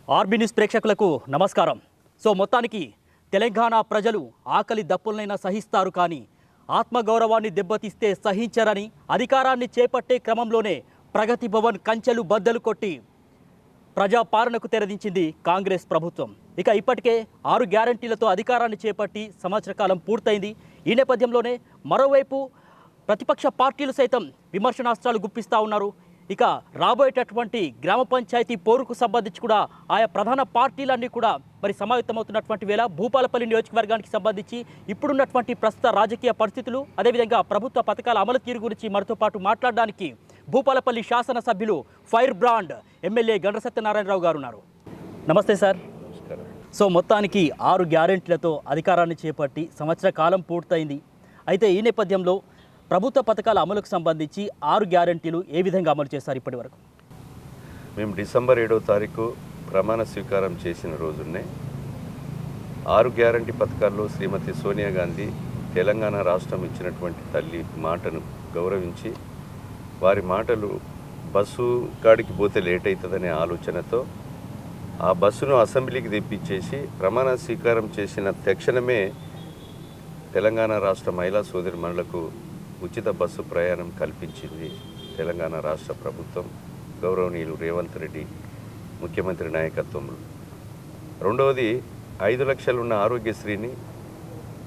RB news ప్రేక్షకులకు నమస్కారం. మొత్తానికి తెలంగాణ ప్రజలు ఆకలి దప్పులనైనా సహిస్తారు, కానీ ఆత్మగౌరవాన్ని దెబ్బతీస్తే సహించరని అధికారాన్ని చేపట్టే క్రమంలోనే ప్రగతి భవన్ కంచెలు బద్దలు కొట్టి ప్రజాపాలనకు తెరదించింది కాంగ్రెస్ ప్రభుత్వం. ఇప్పటికే 6 గ్యారంటీలతో అధికారాన్ని చేపట్టి సంవత్సర కాలం పూర్తయింది. ఈ నేపథ్యంలోనే మరోవైపు ప్రతిపక్ష పార్టీలు సైతం విమర్శనాస్త్రాలు గుప్పిస్తూ ఉన్నారు. రాబోయేటటువంటి గ్రామ పంచాయతీ పోరుకు సంబంధించి కూడా ఆయా ప్రధాన పార్టీలన్నీ కూడా సమాయత్తమవుతున్నటువంటి వేళ భూపాలపల్లి నియోజకవర్గానికి సంబంధించి ఇప్పుడున్నటువంటి ప్రస్తుత రాజకీయ పరిస్థితులు, అదేవిధంగా ప్రభుత్వ పథకాల అమలు తీరు గురించి మనతో పాటు మాట్లాడడానికి భూపాలపల్లి శాసనసభ్యులు fire brand MLA Gandra Satyanarayana Rao గారు ఉన్నారు. నమస్తే సార్. మొత్తానికి 6 గ్యారెంటీలతో అధికారాన్ని చేపట్టి సంవత్సర కాలం పూర్తయింది. అయితే ఈ నేపథ్యంలో ప్రభుత్వ పథకాల అమలుకు సంబంధించి 6 గ్యారెంటీలు ఏ విధంగా అమలు చేశారు ఇప్పటి వరకు? మేము డిసెంబర్ 7వ తారీఖు ప్రమాణ స్వీకారం చేసిన రోజునే 6 గ్యారంటీ పథకాల్లో శ్రీమతి సోనియా గాంధీ తెలంగాణ రాష్ట్రం ఇచ్చినటువంటి తల్లి మాటను గౌరవించి, వారి మాటలు బస్సు కాడికి పోతే లేట్ అవుతుందనే ఆలోచనతో ఆ బస్సును అసెంబ్లీకి తెప్పించేసి ప్రమాణ స్వీకారం చేసిన తక్షణమే తెలంగాణ రాష్ట్ర మహిళా సోదరిమణులకు ఉచిత బస్సు ప్రయాణం కల్పించింది తెలంగాణ రాష్ట్ర ప్రభుత్వం, గౌరవనీయులు రేవంత్ రెడ్డి ముఖ్యమంత్రి నాయకత్వంలో. రెండవది, 5 లక్షలు ఉన్న ఆరోగ్యశ్రీని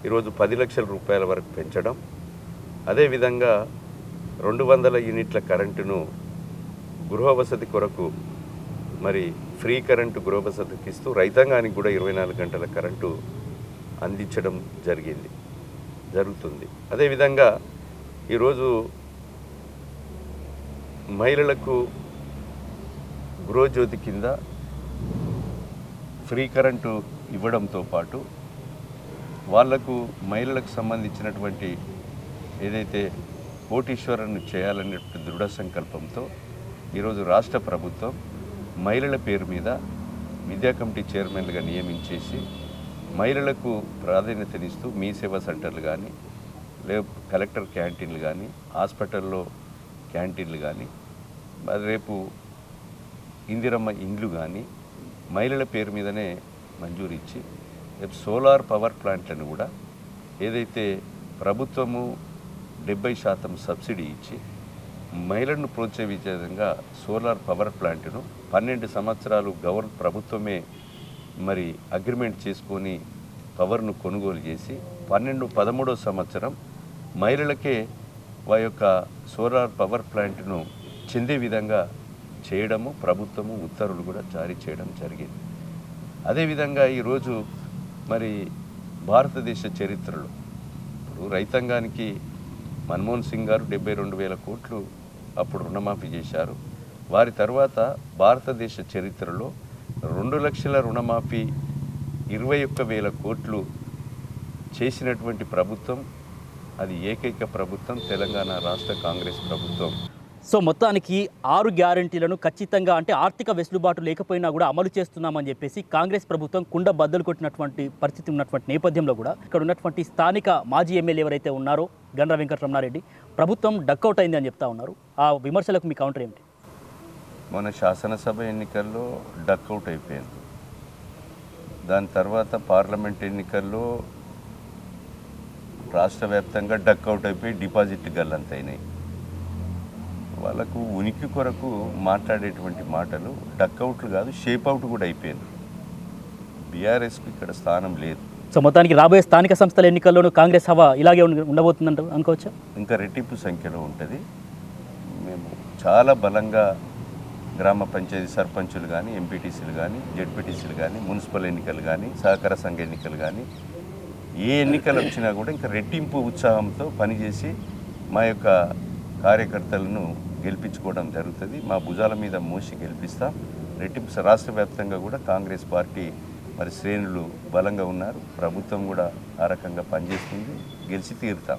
ఈరోజు 10 లక్షల రూపాయల వరకు పెంచడం, అదేవిధంగా 200 యూనిట్ల కరెంటును గృహ వసతి కొరకు ఫ్రీ కరెంటు గృహ వసతికి ఇస్తూ రైతాంగానికి కూడా 24 గంటల కరెంటు అందించడం జరుగుతుంది. అదేవిధంగా ఈరోజు మహిళలకు గృహజ్యోతి కింద ఫ్రీ కరెంటు ఇవ్వడంతో పాటు వాళ్లకు మహిళలకు సంబంధించినటువంటి ఏదైతే కోటీశ్వరుని చేయాలనే దృఢ సంకల్పంతో ఈరోజు రాష్ట్ర ప్రభుత్వం మహిళల పేరు మీద విద్యా కమిటీ చైర్మన్లుగా నియమించేసి మహిళలకు ప్రాధాన్యతనిస్తూ మీ సేవా సెంటర్లు కానీ, కలెక్టర్ క్యాంటీన్లు కానీ, హాస్పిటల్లో క్యాంటీన్లు కానీ, రేపు ఇందిరమ్మ ఇండ్లు కానీ మహిళల పేరు మీదనే మంజూరు ఇచ్చి, రేపు సోలార్ పవర్ ప్లాంట్లను కూడా ఏదైతే ప్రభుత్వము 70% సబ్సిడీ ఇచ్చి మహిళలను ప్రోత్సహించే విధంగా సోలార్ పవర్ ప్లాంట్ను 12 సంవత్సరాలు ప్రభుత్వమే అగ్రిమెంట్ చేసుకొని పవర్ను కొనుగోలు చేసి 13వ సంవత్సరం మహిళలకే వారి యొక్క సోలార్ పవర్ ప్లాంట్ను చెందే విధంగా చేయడము ప్రభుత్వము ఉత్తర్వులు కూడా జారీ చేయడం జరిగింది. అదేవిధంగా ఈరోజు భారతదేశ చరిత్రలో ఇప్పుడు రైతాంగానికి మన్మోహన్ సింగ్ గారు 72,000 కోట్లు అప్పుడు రుణమాఫీ చేశారు. వారి తర్వాత భారతదేశ చరిత్రలో 2 లక్షల రుణమాఫీ 21,000 కోట్లు చేసినటువంటి ప్రభుత్వం అది ఏకైక ప్రభుత్వం తెలంగాణ రాష్ట్ర కాంగ్రెస్ ప్రభుత్వం. మొత్తానికి 6 గ్యారెంటీలను ఖచ్చితంగా, అంటే ఆర్థిక వెసులుబాటు లేకపోయినా కూడా అమలు చేస్తున్నామని చెప్పేసి కాంగ్రెస్ ప్రభుత్వం కుండ బద్దలు కొట్టినటువంటి పరిస్థితి ఉన్నటువంటి నేపథ్యంలో కూడా ఇక్కడ ఉన్నటువంటి స్థానిక మాజీ ఎమ్మెల్యే ఎవరైతే ఉన్నారో గండ్ర వెంకటరమణారెడ్డి ప్రభుత్వం డక్అవుట్ అయింది అని చెప్తా ఉన్నారు. ఆ విమర్శలకు మీ కౌంటర్ ఏమిటి? మన శాసనసభ ఎన్నికల్లో డక్అవుట్ అయిపోయింది. దాని తర్వాత పార్లమెంట్ ఎన్నికల్లో రాష్ట్ర వ్యాప్తంగా డక్అవుట్ అయిపోయి డిపాజిట్ గల్లంతైనాయి. వాళ్ళకు ఉనికి కొరకు మాట్లాడేటువంటి మాటలు డక్అవుట్లు కాదు, షేప్అవుట్ కూడా అయిపోయింది. బీఆర్ఎస్కు ఇక్కడ స్థానం లేదు. మొత్తానికి రాబోయే స్థానిక సంస్థల ఎన్నికల్లోనూ కాంగ్రెస్ హవా ఇలాగే ఉండబోతుందంట అనుకోవచ్చా? ఇంకా రెట్టింపు సంఖ్యలో ఉంటుంది. మేము చాలా బలంగా గ్రామ పంచాయతీ సర్పంచులు కానీ, ఎంపీటీసీలు కానీ, జెడ్పీటీసీలు కానీ, మున్సిపల్ ఎన్నికలు కానీ, సహకార సంఘ ఎన్నికలు కానీ, ఏ ఎన్నికలు వచ్చినా కూడా ఇంకా రెట్టింపు ఉత్సాహంతో పనిచేసి మా యొక్క కార్యకర్తలను గెలిపించుకోవడం జరుగుతుంది. మా భుజాల మీద మోసి గెలిపిస్తాం. రెట్టింపు రాష్ట్ర వ్యాప్తంగా కూడా కాంగ్రెస్ పార్టీ శ్రేణులు బలంగా ఉన్నారు. ప్రభుత్వం కూడా ఆ రకంగా పనిచేస్తుంది. గెలిచి తీరుతాం.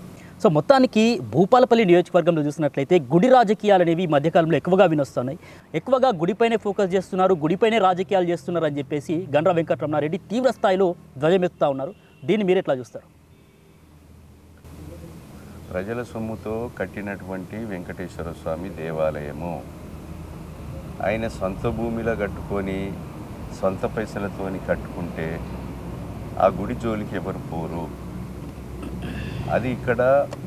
మొత్తానికి భూపాలపల్లి నియోజకవర్గంలో చూసినట్లయితే గుడి రాజకీయాలు అనేవి ఈ మధ్యకాలంలో ఎక్కువగా వినొస్తున్నాయి. ఎక్కువగా గుడిపైనే ఫోకస్ చేస్తున్నారు, గుడిపైనే రాజకీయాలు చేస్తున్నారు అని చెప్పేసి గండ్ర వెంకటరమణారెడ్డి తీవ్ర స్థాయిలో ధ్వజమెత్తుతా ఉన్నారు. దీన్ని మీరు ఎట్లా చూస్తారు? ప్రజల సొమ్ముతో కట్టినటువంటి వెంకటేశ్వర స్వామి దేవాలయము ఆయన సొంత భూమిలో కట్టుకొని సొంత పైసలతోని కట్టుకుంటే ఆ గుడి జోలికి ఎవరు పోరు. అది ఇక్కడ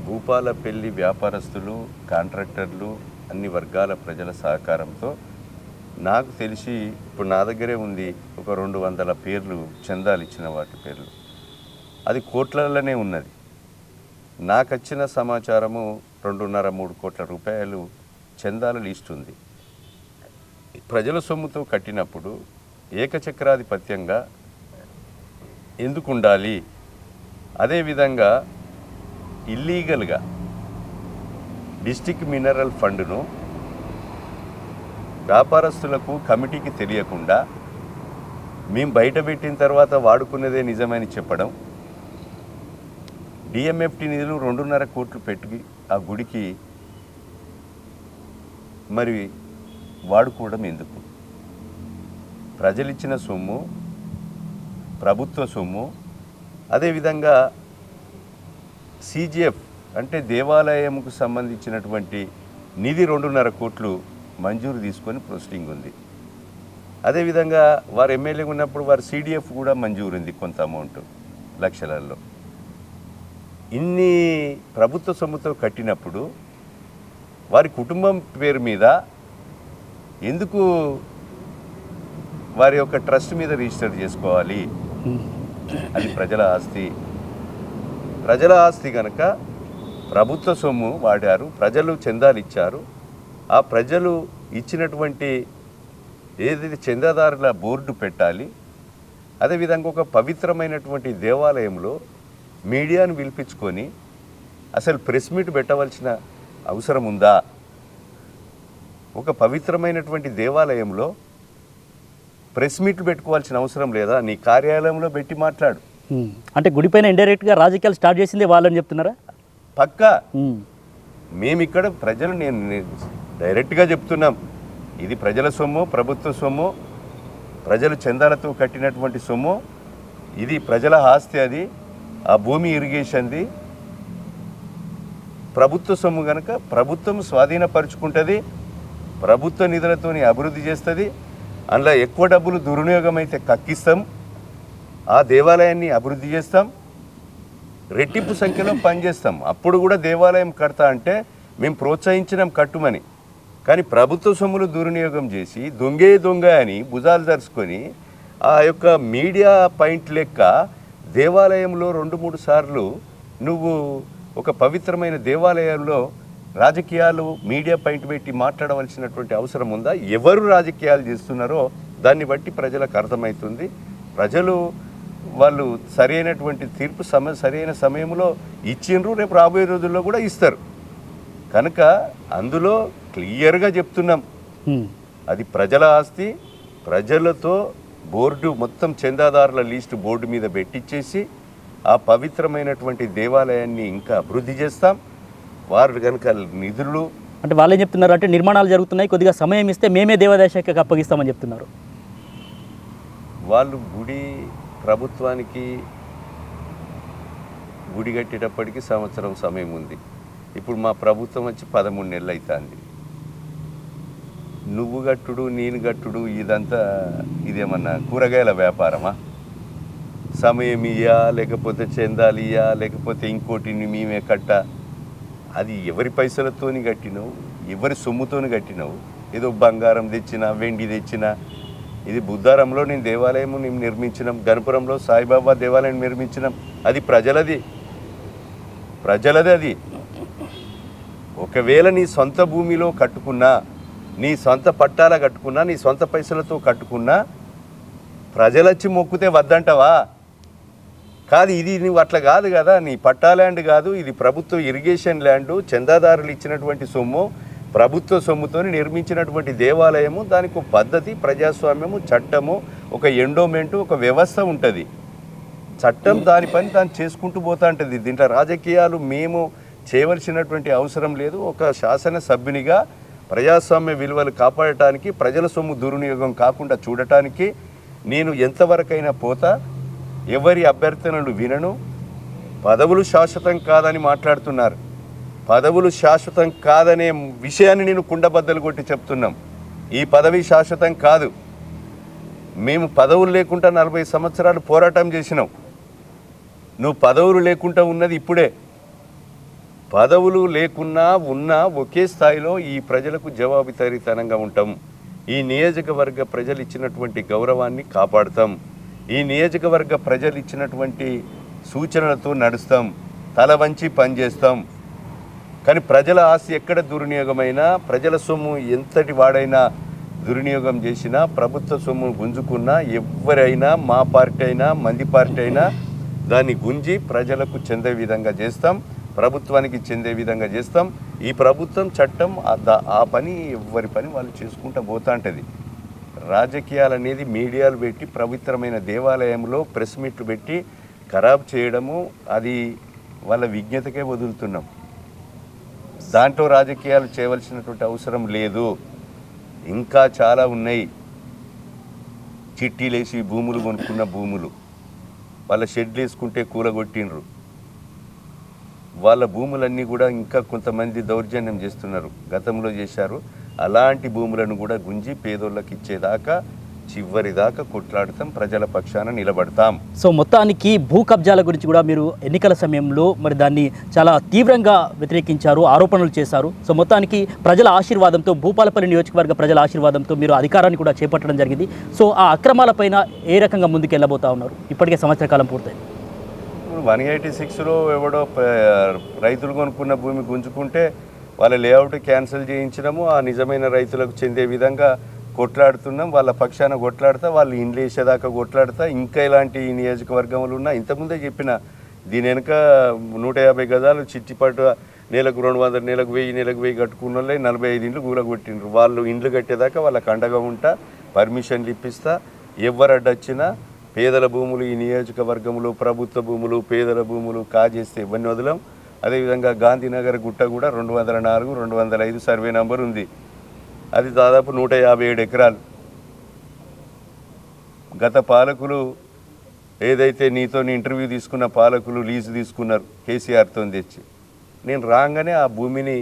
భూపాలపల్లి వ్యాపారస్తులు, కాంట్రాక్టర్లు, అన్ని వర్గాల ప్రజల సహకారంతో నాకు తెలిసి ఇప్పుడు నా దగ్గరే ఉంది ఒక 200 పేర్లు, చందాలు ఇచ్చిన వాటి పేర్లు. అది కోట్లలోనే ఉన్నది. నాకు వచ్చిన సమాచారము 2.5-3 కోట్ల రూపాయలు చందాల లిస్ట్ ఉంది. ప్రజల సొమ్ముతో కట్టినప్పుడు ఏకచక్రాధిపత్యంగా ఎందుకు ఉండాలి? అదేవిధంగా ఇల్లీగల్గా డిస్టిక్ మినరల్ ఫండ్ను వ్యాపారస్తులకు, కమిటీకి తెలియకుండా మేము బయట పెట్టిన తర్వాత వాడుకున్నదే నిజమని చెప్పడం, డిఎంఎఫ్టి నిధులు 2.5 కోట్లు పెట్టి ఆ గుడికి మరి వాడుకోవడం ఎందుకు? ప్రజలిచ్చిన సొమ్ము, ప్రభుత్వ సొమ్ము, అదేవిధంగా సిజిఎఫ్ అంటే దేవాలయంకు సంబంధించినటువంటి నిధి 2.5 కోట్లు మంజూరు తీసుకొని ప్రొసీడింగ్ ఉంది. అదేవిధంగా వారు ఎమ్మెల్యేగా ఉన్నప్పుడు వారి సిడిఎఫ్ కూడా మంజూరు ఉంది, కొంత అమౌంట్ లక్షలలో. ఇన్ని ప్రభుత్వ సొమ్ముతో కట్టినప్పుడు వారి కుటుంబం పేరు మీద ఎందుకు వారి యొక్క ట్రస్ట్ మీద రిజిస్టర్ చేసుకోవాలి? అది ప్రజల ఆస్తి. ప్రజల ఆస్తి కనుక ప్రభుత్వ సొమ్ము వాడారు, ప్రజలు చందాలు ఇచ్చారు. ఆ ప్రజలు ఇచ్చినటువంటి ఏదైతే చందాదారుల బోర్డు పెట్టాలి. అదేవిధంగా ఒక పవిత్రమైనటువంటి దేవాలయంలో మీడియాను పిలిపించుకొని అసలు ప్రెస్ మీట్ పెట్టవలసిన అవసరం ఉందా? ఒక పవిత్రమైనటువంటి దేవాలయంలో ప్రెస్ మీట్లు పెట్టుకోవాల్సిన అవసరం లేదా? నీ కార్యాలయంలో పెట్టి మాట్లాడు. అంటే గుడిపైన ఇండైరెక్ట్గా రాజకీయాలు స్టార్ట్ చేసింది వాళ్ళని చెప్తున్నారా? పక్కా. మేమిక్కడ ప్రజలు, నేను డైరెక్ట్గా చెప్తున్నాం, ఇది ప్రజల సొమ్ము, ప్రభుత్వ సొమ్ము, ప్రజలు చందాలతో కట్టినటువంటి సొమ్ము, ఇది ప్రజల ఆస్తి. అది ఆ భూమి ఇరిగేషన్ది ప్రభుత్వ సొమ్ము కనుక ప్రభుత్వం స్వాధీనపరుచుకుంటుంది, ప్రభుత్వ నిధులతోని అభివృద్ధి చేస్తుంది. అందులో ఎక్కువ డబ్బులు దుర్వినియోగం అయితే కక్కిస్తాం, ఆ దేవాలయాన్ని అభివృద్ధి చేస్తాం, రెట్టింపు సంఖ్యలో పనిచేస్తాం. అప్పుడు కూడా దేవాలయం కడతా అంటే మేము ప్రోత్సహించినాం కట్టుమని. కానీ ప్రభుత్వ సొమ్ములు దుర్వినియోగం చేసి దొంగ అని భుజాలు జరుచుకొని ఆ యొక్క మీడియా పాయింట్ లెక్క దేవాలయంలో 2-3 సార్లు నువ్వు ఒక పవిత్రమైన దేవాలయంలో రాజకీయాలు మీడియా పాయింట్ పెట్టి మాట్లాడవలసినటువంటి అవసరం ఉందా? ఎవరు రాజకీయాలు చేస్తున్నారో దాన్ని బట్టి ప్రజలకు అర్థమవుతుంది. ప్రజలు వాళ్ళు సరైనటువంటి తీర్పు సరైన సమయంలో ఇచ్చిండ్రు, రేపు రాబోయే రోజుల్లో కూడా ఇస్తారు. కనుక అందులో క్లియర్గా చెప్తున్నాం, అది ప్రజల ఆస్తి. ప్రజలతో బోర్డు మొత్తం చందాదారుల లిస్టు బోర్డు మీద పెట్టించేసి ఆ పవిత్రమైనటువంటి దేవాలయాన్ని ఇంకా అభివృద్ధి చేస్తాం. వారు కనుక నిధులు అంటే వాళ్ళు ఏం చెప్తున్నారు అంటే నిర్మాణాలు జరుగుతున్నాయి, కొద్దిగా సమయం ఇస్తే మేమే దేవాదాయ శాఖకి అప్పగిస్తామని చెప్తున్నారు. వాళ్ళు గుడి ప్రభుత్వానికి గుడి కట్టేటప్పటికి సంవత్సరం సమయం ఉంది. ఇప్పుడు మా ప్రభుత్వం వచ్చి 13 నెలలు అవుతుంది. నువ్వు గట్టుడు నేను గట్టుడు ఇదంతా ఇదేమన్నా కూరగాయల వ్యాపారమా? సమయం ఇయ్యా, లేకపోతే చందాలు ఇయ్యా, లేకపోతే ఇంకోటిని మేమే కట్ట. అది ఎవరి పైసలతోని కట్టినావు, ఎవరి సొమ్ముతోని కట్టినావు? ఏదో బంగారం తెచ్చినా, వెండి తెచ్చినా. ఇది బుద్ధారంలో నేను దేవాలయం నిర్మించినాం, గణపురంలో సాయిబాబా దేవాలయం నిర్మించినాం. అది ప్రజలది అది. ఒకవేళ నీ సొంత భూమిలో కట్టుకున్నా, నీ సొంత పట్టాల కట్టుకున్నా, నీ సొంత పైసలతో కట్టుకున్నా ప్రజలొచ్చి మొక్కుతే వద్దంటావా? కాదు, ఇది నువ్వు అట్లా కాదు కదా. నీ పట్టా ల్యాండ్ కాదు, ఇది ప్రభుత్వ ఇరిగేషన్ ల్యాండు, చందాదారులు ఇచ్చినటువంటి సొమ్ము, ప్రభుత్వ సొమ్ముతో నిర్మించినటువంటి దేవాలయము. దానికి ఒక పద్ధతి, ప్రజాస్వామ్యము, చట్టము, ఒక ఎండోమెంటు, ఒక వ్యవస్థ ఉంటుంది. చట్టం దాని పని తాను చేసుకుంటూ పోతా ఉంటుంది. దీంట్లో రాజకీయాలు మేము చేయవలసినటువంటి అవసరం లేదు. ఒక శాసనసభ్యునిగా ప్రజాస్వామ్య విలువలు కాపాడటానికి, ప్రజల సొమ్ము దుర్వినియోగం కాకుండా చూడటానికి నేను ఎంతవరకైనా పోతా. ఎవరి అభ్యర్థనలు వినను. పదవులు శాశ్వతం కాదని మాట్లాడుతున్నారు. పదవులు శాశ్వతం కాదనే విషయాన్ని నేను కుండబద్దలు కొట్టి చెప్తున్నాం. ఈ పదవి శాశ్వతం కాదు. మేము పదవులు లేకుండా 40 సంవత్సరాలు పోరాటం చేసినాం. నువ్వు పదవులు లేకుండా ఉన్నది ఇప్పుడే. పదవులు లేకున్నా ఉన్నా ఒకే స్థాయిలో ఈ ప్రజలకు జవాబుదారీతనంగా ఉంటాం. ఈ నియోజకవర్గ ప్రజలు ఇచ్చినటువంటి గౌరవాన్ని కాపాడుతాం. ఈ నియోజకవర్గ ప్రజలు ఇచ్చినటువంటి సూచనలతో నడుస్తాం. తల వంచి పనిచేస్తాం. కానీ ప్రజల ఆస్తి ఎక్కడ దుర్వినియోగమైనా, ప్రజల సొమ్ము ఎంతటి వాడైనా దుర్వినియోగం చేసినా, ప్రభుత్వ సొమ్ము గుంజుకున్నా, ఎవరైనా మా పార్టీ అయినా మంది పార్టీ అయినా దాన్ని గుంజి ప్రజలకు చెందే విధంగా చేస్తాం. ప్రభుత్వానికి చెందే విధంగా చేస్తాం. ఈ ప్రభుత్వం చట్టం ఆ పని ఎవరి పని వాళ్ళు చేసుకుంటూ పోతా ఉంటుంది. రాజకీయాలు అనేది మీడియాలు పెట్టి పవిత్రమైన దేవాలయంలో ప్రెస్ మీట్లు పెట్టి ఖరాబ్ చేయడము అది వాళ్ళ విజ్ఞతకే వదులుతున్నాం. దాంట్లో రాజకీయాలు చేయవలసినటువంటి అవసరం లేదు. ఇంకా చాలా ఉన్నాయి. చిట్టీలేసి భూములు కొనుక్కున్న భూములు వాళ్ళ షెడ్లు వేసుకుంటే కూలగొట్టిండ్రు. వాళ్ళ భూములన్నీ కూడా ఇంకా కొంతమంది దౌర్జన్యం చేస్తున్నారు, గతంలో చేశారు. అలాంటి భూములను కూడా గుంజి పేదోళ్ళకి ఇచ్చేదాకా చివరిదాకా కొట్లాడతాం, ప్రజల పక్షాన నిలబడతాం. సో మొత్తానికి భూ కబ్జాల గురించి కూడా మీరు ఎన్నికల సమయంలో మరి దాన్ని చాలా తీవ్రంగా వ్యతిరేకించారు, ఆరోపణలు చేశారు. సో మొత్తానికి ప్రజల ఆశీర్వాదంతో, భూపాలపల్లి నియోజకవర్గ ప్రజల ఆశీర్వాదంతో మీరు అధికారాన్ని కూడా చేపట్టడం జరిగింది. సో ఆ అక్రమాలపైన ఏ రకంగా ముందుకు వెళ్ళబోతా ఉన్నారు? ఇప్పటికే సంవత్సర కాలం పూర్తయింది. 186లో ఎవడో రైతులు కొనుక్కున్న భూమి గుంజుకుంటే వాళ్ళ లేఅవుట్ క్యాన్సిల్ చేయించడము, ఆ నిజమైన రైతులకు చెందే విధంగా కొట్లాడుతున్నాం. వాళ్ళ పక్షాన కొట్లాడతా, వాళ్ళు ఇండ్లు వేసేదాకా కొట్లాడతా. ఇంకా ఇలాంటి నియోజకవర్గంలో ఉన్నా ఇంతకుముందే చెప్పిన దీని వెనుక 150 గజాలు చిట్టిపట్టు నెలకు 200, నెలకు 1000, నెలకు 1000 కట్టుకున్న వాళ్ళే 45 ఇండ్లు కూలగొట్టిండ్రు. వాళ్ళు ఇండ్లు కట్టేదాకా వాళ్ళకి అండగా ఉంటా, పర్మిషన్లు ఇప్పిస్తా. ఎవరు అడ్డొచ్చినా పేదల భూములు ఈ నియోజకవర్గంలో, ప్రభుత్వ భూములు, పేదల భూములు కాజేస్తే ఇవన్నీ వదలం. అదేవిధంగా గాంధీనగర్ గుట్ట కూడా 204, 205 సర్వే నంబర్ ఉంది. అది దాదాపు 157 ఎకరాలు. గత పాలకులు ఏదైతే నీతో ఇంటర్వ్యూ తీసుకున్న పాలకులు లీజు తీసుకున్నారు కేసీఆర్తో తెచ్చి, నేను రాగానే ఆ భూమిని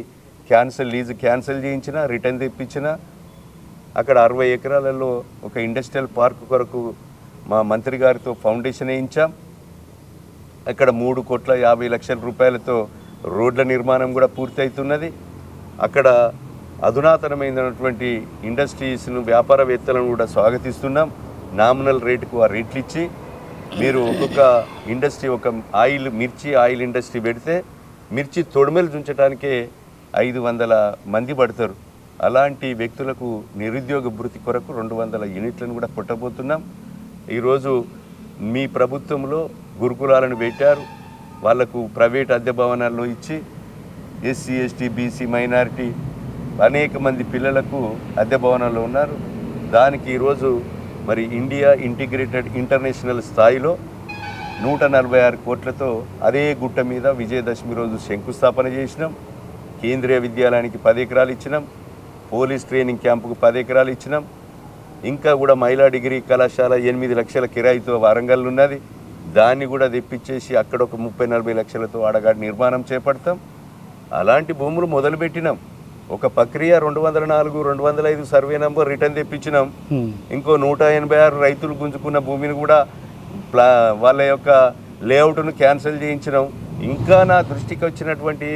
లీజు క్యాన్సిల్ చేయించిన, రిటర్న్ తెప్పించిన. అక్కడ 60 ఎకరాలలో ఒక ఇండస్ట్రియల్ పార్క్ కొరకు మా మంత్రి గారితో ఫౌండేషన్ వేయించాం. అక్కడ 3,50,00,000 రూపాయలతో రోడ్ల నిర్మాణం కూడా పూర్తవుతున్నది. అక్కడ అధునాతనమైనటువంటి ఇండస్ట్రీస్ను, వ్యాపారవేత్తలను కూడా స్వాగతిస్తున్నాం. నామినల్ రేటుకు ఆ రేట్లు ఇచ్చి మీరు ఒక్కొక్క ఇండస్ట్రీ, ఒక మిర్చి ఆయిల్ ఇండస్ట్రీ పెడితే మిర్చి తొడిమెలు చుంచడానికే 500 మంది పడతారు. అలాంటి వ్యక్తులకు నిరుద్యోగ భృతి కొరకు 200 యూనిట్లను కూడా కొట్టబోతున్నాం. ఈరోజు మీ ప్రభుత్వంలో గురుకులాలను పెట్టారు. వాళ్లకు ప్రైవేట్ అద్దె భవనాల్లో ఇచ్చి ఎస్సీ, ఎస్టీ, బీసీ, మైనారిటీ అనేక మంది పిల్లలకు అద్దె భవనాల్లో ఉన్నారు. దానికి ఈరోజు మరి ఇండియా ఇంటిగ్రేటెడ్ ఇంటర్నేషనల్ స్థాయిలో 146 కోట్లతో అదే గుట్ట మీద విజయదశమి రోజు శంకుస్థాపన చేసినాం. కేంద్రీయ విద్యాలయానికి 10 ఎకరాలు ఇచ్చినాం. పోలీస్ ట్రైనింగ్ క్యాంపుకు 10 ఎకరాలు ఇచ్చినాం. ఇంకా కూడా మహిళా డిగ్రీ కళాశాల 8 లక్షల కిరాయితో వరంగల్ ఉన్నది. దాన్ని కూడా తెప్పించేసి అక్కడ ఒక 30-40 లక్షలతో ఆడగాడి నిర్మాణం చేపడతాం. అలాంటి భూములు మొదలుపెట్టినాం. ఒక ప్రక్రియ 204, 205 సర్వే నంబర్ రిటర్న్ తెప్పించినాం. ఇంకో 186 రైతులు గుంజుకున్న భూమిని కూడా వాళ్ళ యొక్క లేఅవుట్ను క్యాన్సిల్ చేయించినాం. ఇంకా నా దృష్టికి వచ్చినటువంటి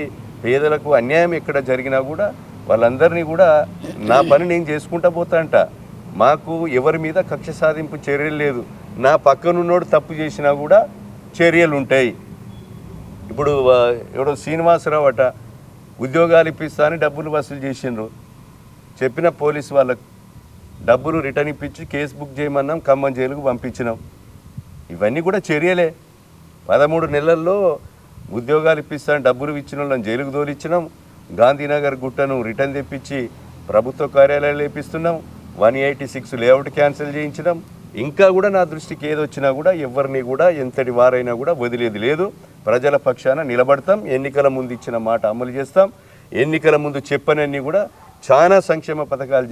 పేదలకు అన్యాయం ఎక్కడ జరిగినా కూడా వాళ్ళందరినీ కూడా నా పని నేను చేసుకుంటా పోతా అంట. మాకు ఎవరి మీద కక్ష సాధింపు చర్యలు లేదు. నా పక్కనున్నోడు తప్పు చేసినా కూడా చర్యలు ఉంటాయి. ఇప్పుడు ఎవడో శ్రీనివాసరావు అట ఉద్యోగాలు ఇప్పిస్తా అని డబ్బులు వసూలు చేసిండ్రు. చెప్పిన పోలీసు వాళ్ళకు డబ్బులు రిటర్న్ ఇప్పించి కేసు బుక్ చేయమన్నాం, ఖమ్మం జైలుకు పంపించినాం. ఇవన్నీ కూడా చర్యలే. 13 నెలల్లో ఉద్యోగాలు ఇప్పిస్తాను డబ్బులు ఇచ్చిన వాళ్ళని జైలుకు తోలిచ్చినాం. గాంధీనగర్ గుట్టను రిటర్న్ తెప్పించి ప్రభుత్వ కార్యాలయాలు వేపిస్తున్నాం. 186 లేఅవుట్ క్యాన్సిల్ చేయించినాం. ఇంకా కూడా నా దృష్టికి ఏదొచ్చినా కూడా ఎవరిని కూడా ఎంతటి వారైనా కూడా వదిలేది లేదు. ప్రజల పక్షాన నిలబడతాం. ఎన్నికల ముందు ఇచ్చిన మాట అమలు చేస్తాం. ఎన్నికల ముందు చెప్పనన్నీ కూడా చాలా సంక్షేమ పథకాలు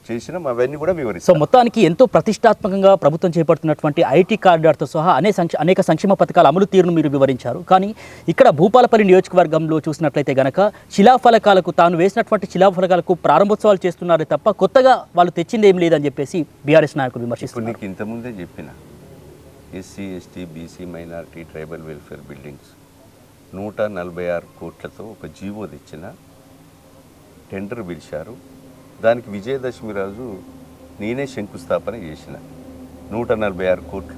చేసినాం, అవన్నీ కూడా సో వివరిస్తాం. మొత్తానికి ఎంతో ప్రతిష్టాత్మకంగా ప్రభుత్వం చేపడుతున్నటువంటి ఐటీ కారిడార్తో సహా అనేక సంక్షేమ పథకాల అమలు తీరును మీరు వివరించారు. కానీ ఇక్కడ భూపాలపల్లి నియోజకవర్గంలో చూసినట్లయితే గనక శిలాఫలకాలకు తాను వేసినటువంటి శిలాఫలకాలకు ప్రారంభోత్సవాలు చేస్తున్నారే తప్ప కొత్తగా వాళ్ళు తెచ్చింది ఏం లేదని చెప్పేసి బీఆర్ఎస్ నాయకులు ఇప్పుడు విమర్శిస్తున్నారు. నీకు ఇంతకుముందే చెప్పిన SC ST BC minority tribal welfare buildings 146 కోట్లతో ఒక జీవో తెచ్చిన, టెండర్ పిలిచారు. దానికి విజయదశమి రోజు నేనే శంకుస్థాపన చేసిన 146 కోట్లు.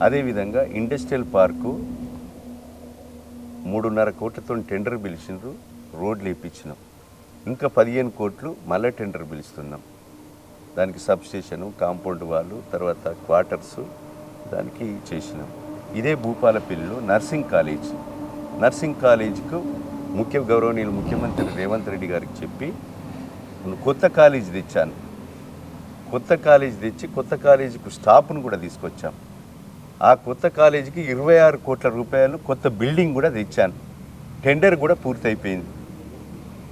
అదేవిధంగా ఇండస్ట్రియల్ పార్కు 3.5 కోట్లతో టెండర్ పిలిచిండ్రు, రోడ్లు వేయించినాం. ఇంకా 15 కోట్లు మళ్ళీ టెండర్ పిలుస్తున్నాం. దానికి సబ్స్టేషను, కాంపౌండ్ వాళ్ళు, తర్వాత క్వార్టర్సు దానికి చేసినాం. ఇదే భూపాలపల్లిలో నర్సింగ్ కాలేజీకు గౌరవనీయులు ముఖ్యమంత్రి రేవంత్ రెడ్డి గారికి చెప్పి కొత్త కాలేజీ తెచ్చాను. కొత్త కాలేజీ తెచ్చి కొత్త కాలేజీకు స్టాఫ్ను కూడా తీసుకొచ్చాం. ఆ కొత్త కాలేజీకి 26 కోట్ల రూపాయలు కొత్త బిల్డింగ్ కూడా తెచ్చాను. టెండర్ కూడా పూర్తయిపోయింది.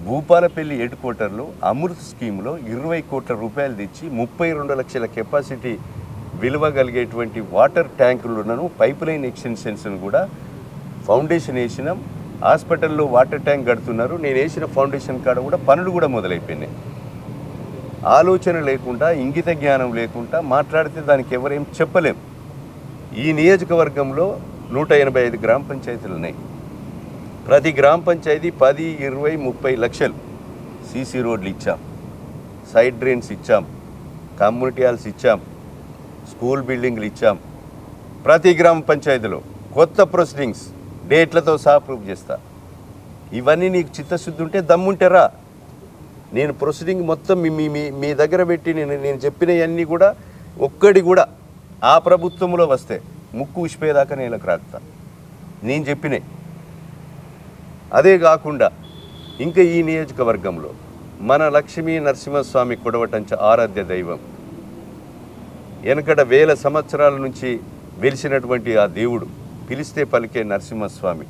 భూపాలపల్లి హెడ్ క్వార్టర్లో అమృత్ స్కీమ్లో 20 కోట్ల రూపాయలు తెచ్చి 32 లక్షల కెపాసిటీ విలువ కలిగేటువంటి వాటర్ ట్యాంకులను, పైప్ లైన్ ఎక్స్టెన్షన్స్ను కూడా ఫౌండేషన్ వేసినాం. హాస్పిటల్లో వాటర్ ట్యాంక్ కడుతున్నారు. నేను వేసిన ఫౌండేషన్ కాడ కూడా పనులు కూడా మొదలైపోయినాయి. ఆలోచన లేకుండా, ఇంగిత జ్ఞానం లేకుండా మాట్లాడితే దానికి ఎవరేం చెప్పలేం. ఈ నియోజకవర్గంలో 185 గ్రామ పంచాయతీలు ఉన్నాయి. ప్రతి గ్రామ పంచాయతీ 10, 20, 30 లక్షలు సీసీ రోడ్లు ఇచ్చాం, సైడ్ డ్రైన్స్ ఇచ్చాం, కమ్యూనిటీ హాల్స్ ఇచ్చాం, స్కూల్ బిల్డింగ్లు ఇచ్చాం. ప్రతి గ్రామ పంచాయతీలో కొత్త ప్రొసీడింగ్స్ డేట్లతో సహా ప్రూవ్ చేస్తా. ఇవన్నీ నీకు చిత్తశుద్ధి ఉంటే దమ్ముంటారా? నేను ప్రొసీడింగ్ మొత్తం మీ దగ్గర పెట్టి నేను చెప్పినవన్నీ కూడా ఒక్కడి కూడా ఆ ప్రభుత్వంలో వస్తే ముక్కు ఉసిపోయేదాకా నేలకు రాకుతా నేను చెప్పినాయి. అదే కాకుండా ఇంకా ఈ నియోజకవర్గంలో మన లక్ష్మీ నరసింహస్వామి కొడవటంచ ఆరాధ్య దైవం, వెనకడ 1000 సంవత్సరాల నుంచి వెలిసినటువంటి ఆ దేవుడు, పిలిస్తే పలికే నరసింహస్వామి,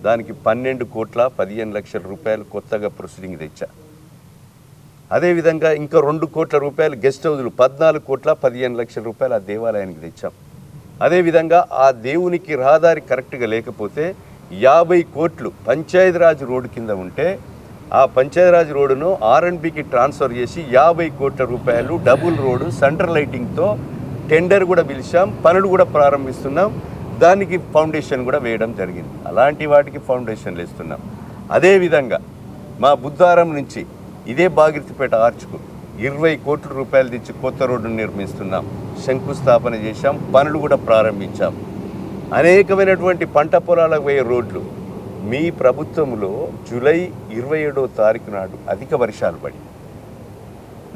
దానికి 12 కోట్ల 15 లక్షల రూపాయలు కొత్తగా ప్రొసీడింగ్ తెచ్చా. అదేవిధంగా ఇంకా 2 కోట్ల రూపాయలు గెస్ట్ హౌజులు 14 కోట్ల 15 లక్షల రూపాయలు ఆ దేవాలయానికి తెచ్చాం. అదేవిధంగా ఆ దేవునికి రహదారి కరెక్ట్గా లేకపోతే 50 కోట్లు పంచాయతీరాజ్ రోడ్డు కింద ఉంటే ఆ పంచాయతీరాజ్ రోడ్డును R&Bకి ట్రాన్స్ఫర్ చేసి 50 కోట్ల రూపాయలు డబుల్ రోడ్డు సెంట్రల్ లైటింగ్తో టెండర్ కూడా పిలిచాం, పనులు కూడా ప్రారంభిస్తున్నాం. దానికి ఫౌండేషన్ కూడా వేయడం జరిగింది. అలాంటి వాటికి ఫౌండేషన్లు వేస్తున్నాం. అదేవిధంగా మా బుద్ధారం నుంచి ఇదే బాగిరితిపేట ఆర్చ్కు 20 కోట్ల రూపాయలు తెచ్చి కొత్త రోడ్డును నిర్మిస్తున్నాం, శంకుస్థాపన చేశాం, పనులు కూడా ప్రారంభించాం. అనేకమైనటువంటి పంట పొలాలకు పోయే రోడ్లు మీ ప్రభుత్వంలో జూలై 27వ తారీఖు నాడు అధిక వర్షాలు పడి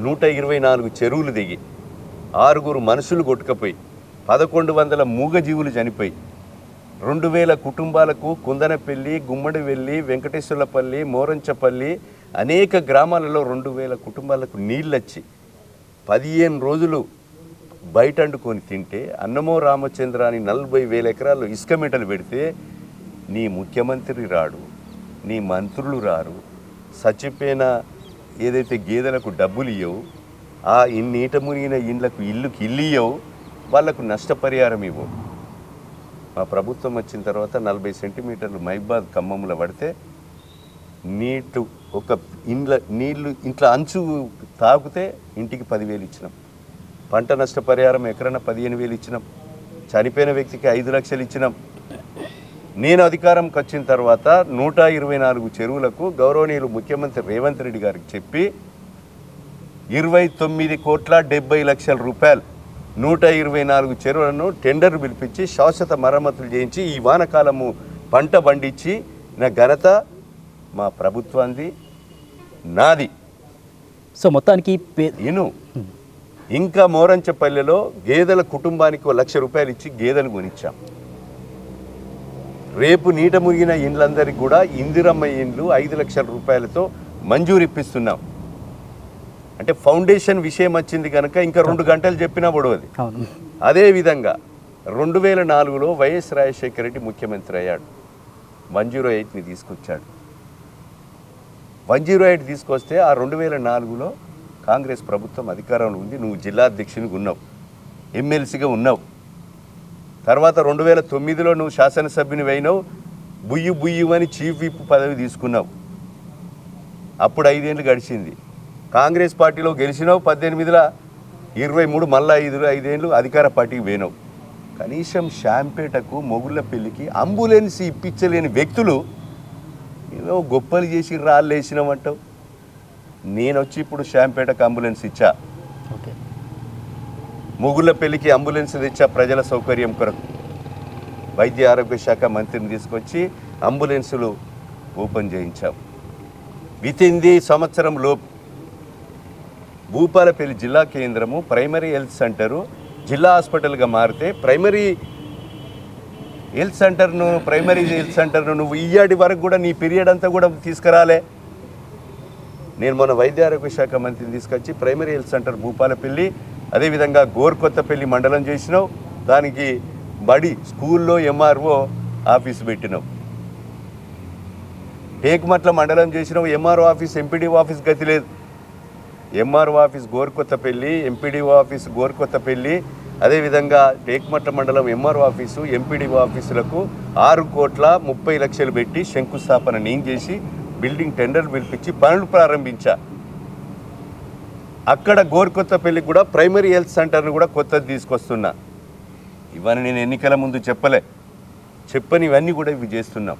124 చెరువులు దిగి 6 మనుషులు కొట్టుకపోయి 1100 మూగజీవులు చనిపోయి 2000 కుటుంబాలకు కుందనపల్లి, గుమ్మడివెల్లి, వెంకటేశ్వర్లపల్లి, మోరంచపల్లి అనేక గ్రామాలలో 2000 కుటుంబాలకు నీళ్ళొచ్చి 15 రోజులు బయట అండుకొని తింటే అన్నమో రామచంద్ర అని 40,000 ఎకరాలు ఇసుక మెటలు పెడితే నీ ముఖ్యమంత్రి రాడు, నీ మంత్రులు రారు, చచ్చిపోయిన ఏదైతే గేదెలకు డబ్బులు ఇవ్వవు, ఆ నీట మునిగిన ఇండ్లకు ఇల్లు ఇవ్వవు, వాళ్లకు నష్టపరిహారం ఇవ్వవు. మా ప్రభుత్వం వచ్చిన తర్వాత 40 సెంటీమీటర్లు మైబాద్ ఖమ్మంలో పడితే నీళ్లు ఇంట్లో అంచు తాగితే ఇంటికి 10,000 ఇచ్చినాం. పంట నష్టపరిహారం ఎకరైనా 15,000 ఇచ్చినాం. చనిపోయిన వ్యక్తికి 5 లక్షలు ఇచ్చినాం. నేను అధికారంకి వచ్చిన తర్వాత 124 చెరువులకు గౌరవనీయులు ముఖ్యమంత్రి రేవంత్ రెడ్డి గారికి చెప్పి 29 కోట్ల 70 లక్షల రూపాయలు 124 చెరువులను టెండర్ పిలిపించి శాశ్వత మరమ్మతులు చేయించి ఈ వానకాలము పంట పండించి నా ఘనత మా ప్రభుత్వాన్ని, నాది. సో మొత్తానికి ఇంకా మోరంచపల్లెలో గేదెల కుటుంబానికి 1 లక్ష రూపాయలు ఇచ్చి గేదెలు కొనిచ్చాం. రేపు నీట మునిగిన ఇండ్లందరికీ కూడా ఇందిరమ్మ ఇండ్లు 5 లక్షల రూపాయలతో మంజూరు ఇప్పిస్తున్నాం. అంటే ఫౌండేషన్ విషయం వచ్చింది కనుక ఇంకా 2 గంటలు చెప్పినా పడవది. అదేవిధంగా 2004లో వైఎస్ రాజశేఖర రెడ్డి ముఖ్యమంత్రి అయ్యాడు, 108ని తీసుకొచ్చాడు. 108 తీసుకొస్తే ఆ 2004లో కాంగ్రెస్ ప్రభుత్వం అధికారంలో ఉంది. నువ్వు జిల్లా అధ్యక్షునిగా ఉన్నావు, ఎమ్మెల్సీగా ఉన్నావు. తర్వాత 2009లో నువ్వు శాసనసభ్యుని అయినావు, బుయ్యి అని చీఫ్ విప్ పదవి తీసుకున్నావు. అప్పుడు 5 ఏళ్ళు గడిచింది. కాంగ్రెస్ పార్టీలో గెలిచినావు 18లో, 23 మళ్ళా 5 ఏళ్ళు అధికార పార్టీకి పోయినావు. కనీసం శాంపేటకు మొగుళ్ళ పెళ్లికి అంబులెన్స్ ఇప్పించలేని వ్యక్తులు ఏదో గొప్పలు చేసి రాళ్ళు వేసినామంటావు. నేను వచ్చి ఇప్పుడు శాంపేటకు అంబులెన్స్ ఇచ్చా, ఓకే, మొగుళ్ళ పెళ్లికి అంబులెన్స్ తెచ్చా ప్రజల సౌకర్యం కొరకు. వైద్య ఆరోగ్య శాఖ మంత్రిని తీసుకొచ్చి అంబులెన్సులు ఓపెన్ చేయించాం. వితింది సంవత్సరంలోపు భూపాలపల్లి జిల్లా కేంద్రము ప్రైమరీ హెల్త్ సెంటరు జిల్లా హాస్పిటల్గా మారితే ప్రైమరీ హెల్త్ సెంటర్ను నువ్వు ఇయ్యాడి వరకు కూడా నీ పీరియడ్ అంతా కూడా తీసుకురాలే. నేను మొన్న వైద్య ఆరోగ్య శాఖ మంత్రిని తీసుకొచ్చి ప్రైమరీ హెల్త్ సెంటర్ భూపాలపల్లి, అదేవిధంగా గోర్కొత్తపల్లి మండలం చేసినావు. దానికి బడి స్కూల్లో ఎంఆర్ఓ ఆఫీసు పెట్టినావు. టేకుమట్ల మండలం చేసినావు, ఎంఆర్ఓ ఆఫీస్ ఎంపీడీఓ ఆఫీస్ గతి లేదు. ఎంఆర్ఓ ఆఫీస్ గోర్కొత్తపల్లి, ఎంపీడీఓ ఆఫీస్ గోర్కొత్తపల్లి, అదేవిధంగా టేకుమట్ల మండలం ఎంఆర్ఓ ఆఫీసు ఎంపీడీఓ ఆఫీసులకు 6,30,00,000 పెట్టి శంకుస్థాపన నేను చేసి బిల్డింగ్ టెండర్లు పిలిపించి పనులు ప్రారంభించా. అక్కడ గోర్కొత్తపల్లికి కూడా ప్రైమరీ హెల్త్ సెంటర్ను కూడా కొత్తది తీసుకొస్తున్నా. ఇవన్నీ నేను ఎన్నికల ముందు చెప్పని ఇవన్నీ కూడా ఇవి చేస్తున్నాం.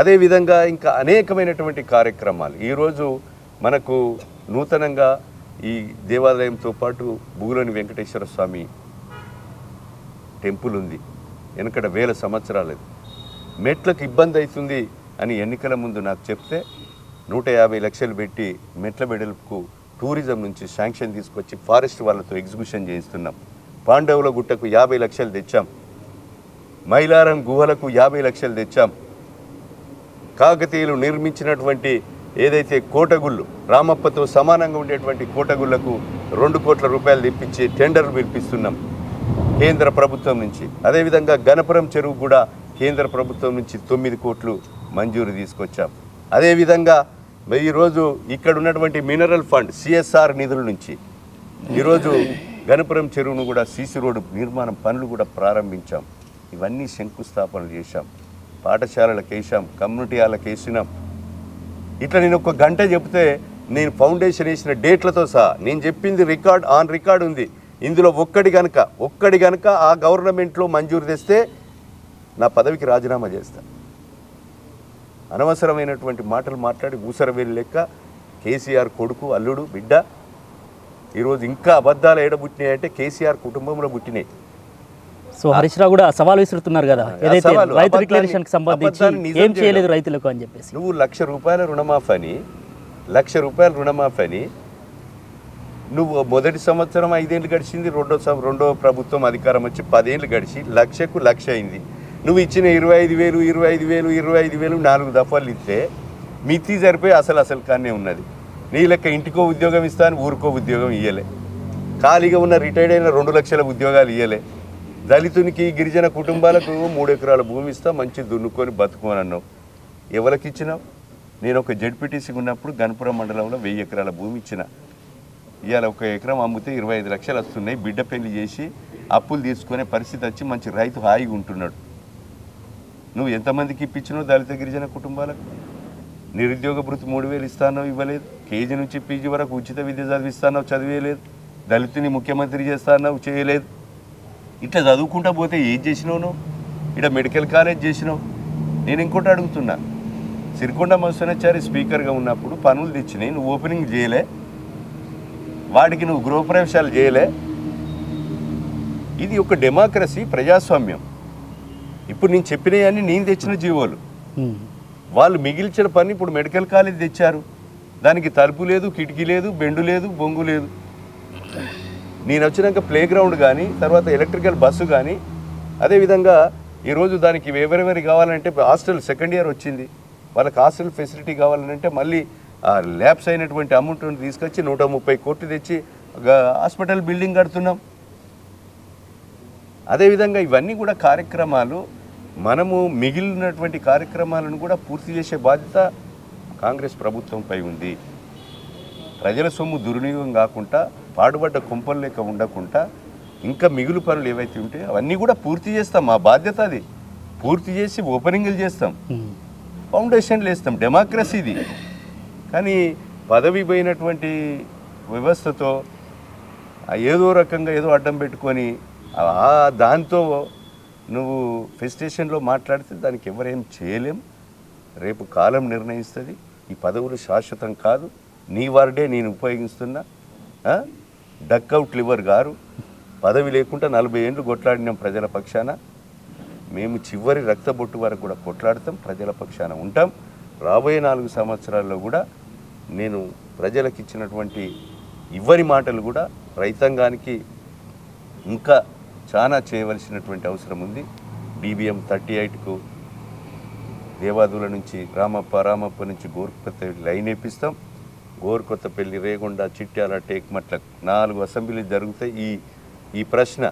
అదేవిధంగా ఇంకా అనేకమైనటువంటి కార్యక్రమాలు ఈరోజు మనకు నూతనంగా ఈ దేవాలయంతో పాటు బూలోని వెంకటేశ్వర స్వామి టెంపుల్ ఉంది. వెనకడ 1000 సంవత్సరాలు మెట్లకు ఇబ్బంది అవుతుంది అని ఎన్నికల ముందు నాకు చెప్తే 150 లక్షలు పెట్టి మెట్ల బెడల్పుకు టూరిజం నుంచి శాంక్షన్ తీసుకొచ్చి ఫారెస్ట్ వాళ్ళతో ఎగ్జిక్యూషన్ చేయిస్తున్నాం. పాండవుల గుట్టకు 50 లక్షలు తెచ్చాం. మైలారం గుహలకు 50 లక్షలు తెచ్చాం. కాకతీయులు నిర్మించినటువంటి ఏదైతే కోటగుళ్ళు రామప్పతో సమానంగా ఉండేటువంటి కోటగుళ్లకు 2 కోట్ల రూపాయలు తెప్పించి టెండర్లు పిలిపిస్తున్నాం కేంద్ర ప్రభుత్వం నుంచి. అదేవిధంగా గణపురం చెరువు కూడా కేంద్ర ప్రభుత్వం నుంచి 9 కోట్లు మంజూరు తీసుకొచ్చాం. అదేవిధంగా ఈరోజు ఇక్కడ ఉన్నటువంటి మినరల్ ఫండ్ సిఎస్ఆర్ నిధుల నుంచి ఈరోజు గణపురం చెరువును కూడా సీసీ రోడ్డు నిర్మాణం పనులు కూడా ప్రారంభించాం. ఇవన్నీ శంకుస్థాపనలు చేశాం. పాఠశాలలకు వేసాం, కమ్యూనిటీ హాల్కి వేసినాం. ఇట్లా నేను ఒక గంట చెప్తే నేను ఫౌండేషన్ వేసిన డేట్లతో సహా నేను చెప్పింది రికార్డ్ ఉంది. ఇందులో ఒక్కడి గనక ఆ గవర్నమెంట్లో మంజూరు తెస్తే నా పదవికి రాజీనామా చేస్తా. అనవసరమైనటువంటి మాటలు మాట్లాడి ఊసరవేలు లెక్క కేసీఆర్ కొడుకు, అల్లుడు, బిడ్డ ఈరోజు ఇంకా అబద్ధాలు ఏడబుట్టినాయంటే కేసీఆర్ కుటుంబంలో పుట్టినాయి. సో హరీష్ రావు కూడా సవాల్ విసురుతున్నారు కదా, ఏదైతే రైతు డిక్లరేషన్ కి సంబంధించి ఏం చేయలేదు రైతులకు అని చెప్పేసి. నువ్వు ₹1,00,000 రుణమాఫీ అని నువ్వు మొదటి సంవత్సరం 5 ఏళ్ళు గడిచింది, రెండో ప్రభుత్వం అధికారం వచ్చి 10 ఏళ్ళు గడిచి 1,00,000 అయింది. నువ్వు ఇచ్చిన 25,000 4 దఫాలు ఇస్తే మితి సరిపోయి అసలు కానీ ఉన్నది. నీ లెక్క ఇంటికో ఉద్యోగం ఇస్తాను, ఊరికో ఉద్యోగం ఇయ్యలే. ఖాళీగా ఉన్న రిటైర్డ్ అయిన 2 లక్షల ఉద్యోగాలు ఇయ్యలే. దళితునికి, గిరిజన కుటుంబాలకు 3 ఎకరాల భూమి ఇస్తా, మంచి దున్నుకొని బతుకోని అన్నావు. ఎవరికి ఇచ్చినావు? నేను ఒక జడ్పీటీసీగా ఉన్నప్పుడు గణపురం మండలంలో 1000 ఎకరాల భూమి ఇచ్చిన. ఇవాళ 1 ఎకరం అమ్మితే 25 లక్షలు వస్తున్నాయి. బిడ్డ పెళ్లి చేసి అప్పులు తీసుకునే పరిస్థితి వచ్చి మంచి రైతు హాయిగా ఉంటున్నాడు. నువ్వు ఎంతమందికి ఇప్పించినావు? దళిత గిరిజన కుటుంబాలకు నిరుద్యోగ భృతి 3,000 ఇస్తానో ఇవ్వలేదు. కేజీ నుంచి పీజీ వరకు ఉచిత విద్య చదివిస్తానో చదివేయలేదు. దళితుని ముఖ్యమంత్రి చేస్తానో చేయలేదు. ఇట్లా చదువుకుంటా పోతే ఏం చేసినావు నువ్వు? ఇక్కడ మెడికల్ కాలేజ్ చేసినావు. నేను ఇంకోటి అడుగుతున్నా, సిరికొండ మత్స్యనాచారి స్పీకర్గా ఉన్నప్పుడు పనులు తెచ్చినాయి, నువ్వు ఓపెనింగ్ చేయలే. వాడికి నువ్వు గృహప్రవేశాలు చేయలే. ఇది ఒక డెమోక్రసీ, ప్రజాస్వామ్యం. ఇప్పుడు నేను చెప్పినవన్నీ నేను తెచ్చిన జీవోలు. వాళ్ళు మిగిల్చిన పని ఇప్పుడు మెడికల్ కాలేజ్ తెచ్చారు. దానికి తలుపు లేదు, కిటికీ లేదు, బెండు లేదు, బొంగు లేదు. నేను వచ్చినాక ప్లే గ్రౌండ్ కానీ, తర్వాత ఎలక్ట్రికల్ బస్సు కానీ, అదేవిధంగా ఈరోజు దానికి ఎవరెవరి కావాలంటే హాస్టల్ సెకండ్ ఇయర్ వచ్చింది, వాళ్ళకి హాస్టల్ ఫెసిలిటీ కావాలంటే మళ్ళీ ల్యాబ్స్ అయినటువంటి అమౌంట్ని తీసుకొచ్చి 130 కోట్లు తెచ్చి హాస్పిటల్ బిల్డింగ్ కడుతున్నాం. అదేవిధంగా ఇవన్నీ కూడా కార్యక్రమాలు, మనము మిగిలినటువంటి కార్యక్రమాలను కూడా పూర్తి చేసే బాధ్యత కాంగ్రెస్ ప్రభుత్వంపై ఉంది. ప్రజల సొమ్ము దుర్వినియోగం కాకుండా పాడుబడ్డ కుంపలు లేక ఉండకుండా ఇంకా మిగులు పనులు ఏవైతే ఉంటాయో అవన్నీ కూడా పూర్తి చేస్తాం. మా బాధ్యత అది. పూర్తి చేసి ఓపెనింగ్లు చేస్తాం, ఫౌండేషన్లు వేస్తాం. డెమోక్రసీ ఇది. కానీ పదవి పోయినటువంటి వ్యవస్థతో ఏదో రకంగా ఏదో అడ్డం పెట్టుకొని దాంతో నువ్వు ఫెస్టేషన్లో మాట్లాడితే దానికి ఎవరేం చేయలేం. రేపు కాలం నిర్ణయిస్తుంది. ఈ పదవులు శాశ్వతం కాదు. నీ వార్డే నేను ఉపయోగిస్తున్నా. డక్అవుట్ లివర్ గారు పదవి లేకుండా 40 ఏళ్ళు కొట్లాడినాం ప్రజల పక్షాన. మేము చివరి రక్తబొట్టు వరకు కూడా కొట్లాడతాం, ప్రజల పక్షాన ఉంటాం. రాబోయే 4 సంవత్సరాల్లో కూడా నేను ప్రజలకు ఇచ్చినటువంటి ఇవ్వని మాటలు కూడా రైతాంగానికి ఇంకా చాలా చేయవలసినటువంటి అవసరం ఉంది. DBM 38కు దేవాదుల నుంచి రామప్ప నుంచి గోరుకొత్త లైన్ వేపిస్తాం. గోరుకొత్తపల్లి, రేగొండ, చిట్యాల, టేక్మట్ల 4 అసెంబ్లీలు జరుగుతాయి. ఈ ప్రశ్న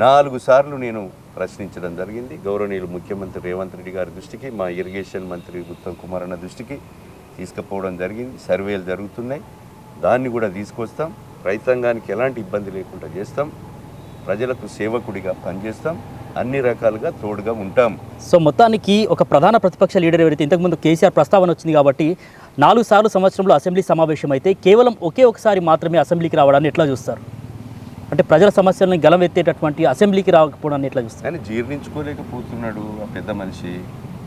4 సార్లు నేను ప్రశ్నించడం జరిగింది. గౌరవనీయులు ముఖ్యమంత్రి రేవంత్ రెడ్డి గారి దృష్టికి, మా ఇరిగేషన్ మంత్రి ఉత్తమ్ కుమార్ అన్న దృష్టికి తీసుకుపోవడం జరిగింది. సర్వేలు జరుగుతున్నాయి. దాన్ని కూడా తీసుకొస్తాం. రైతాంగానికి ఎలాంటి ఇబ్బంది లేకుండా చేస్తాం. ప్రజలకు సేవకుడిగా పనిచేస్తాం. అన్ని రకాలుగా తోడుగా ఉంటాం. సో మొత్తానికి ఒక ప్రధాన ప్రతిపక్ష లీడర్ ఎవరైతే ఇంతకుముందు కేసీఆర్ ప్రస్తావన వచ్చింది కాబట్టి 4 సార్లు సంవత్సరంలో అసెంబ్లీ సమావేశం అయితే కేవలం ఒకసారి మాత్రమే అసెంబ్లీకి రావడాన్ని ఎట్లా చూస్తారు? అంటే ప్రజల సమస్యలను గలమెత్తేటటువంటి అసెంబ్లీకి రాకపోవడాన్ని ఎట్లా చూస్తారు? కానీ జీర్ణించుకోలేకపోతున్నాడు ఆ పెద్ద మనిషి.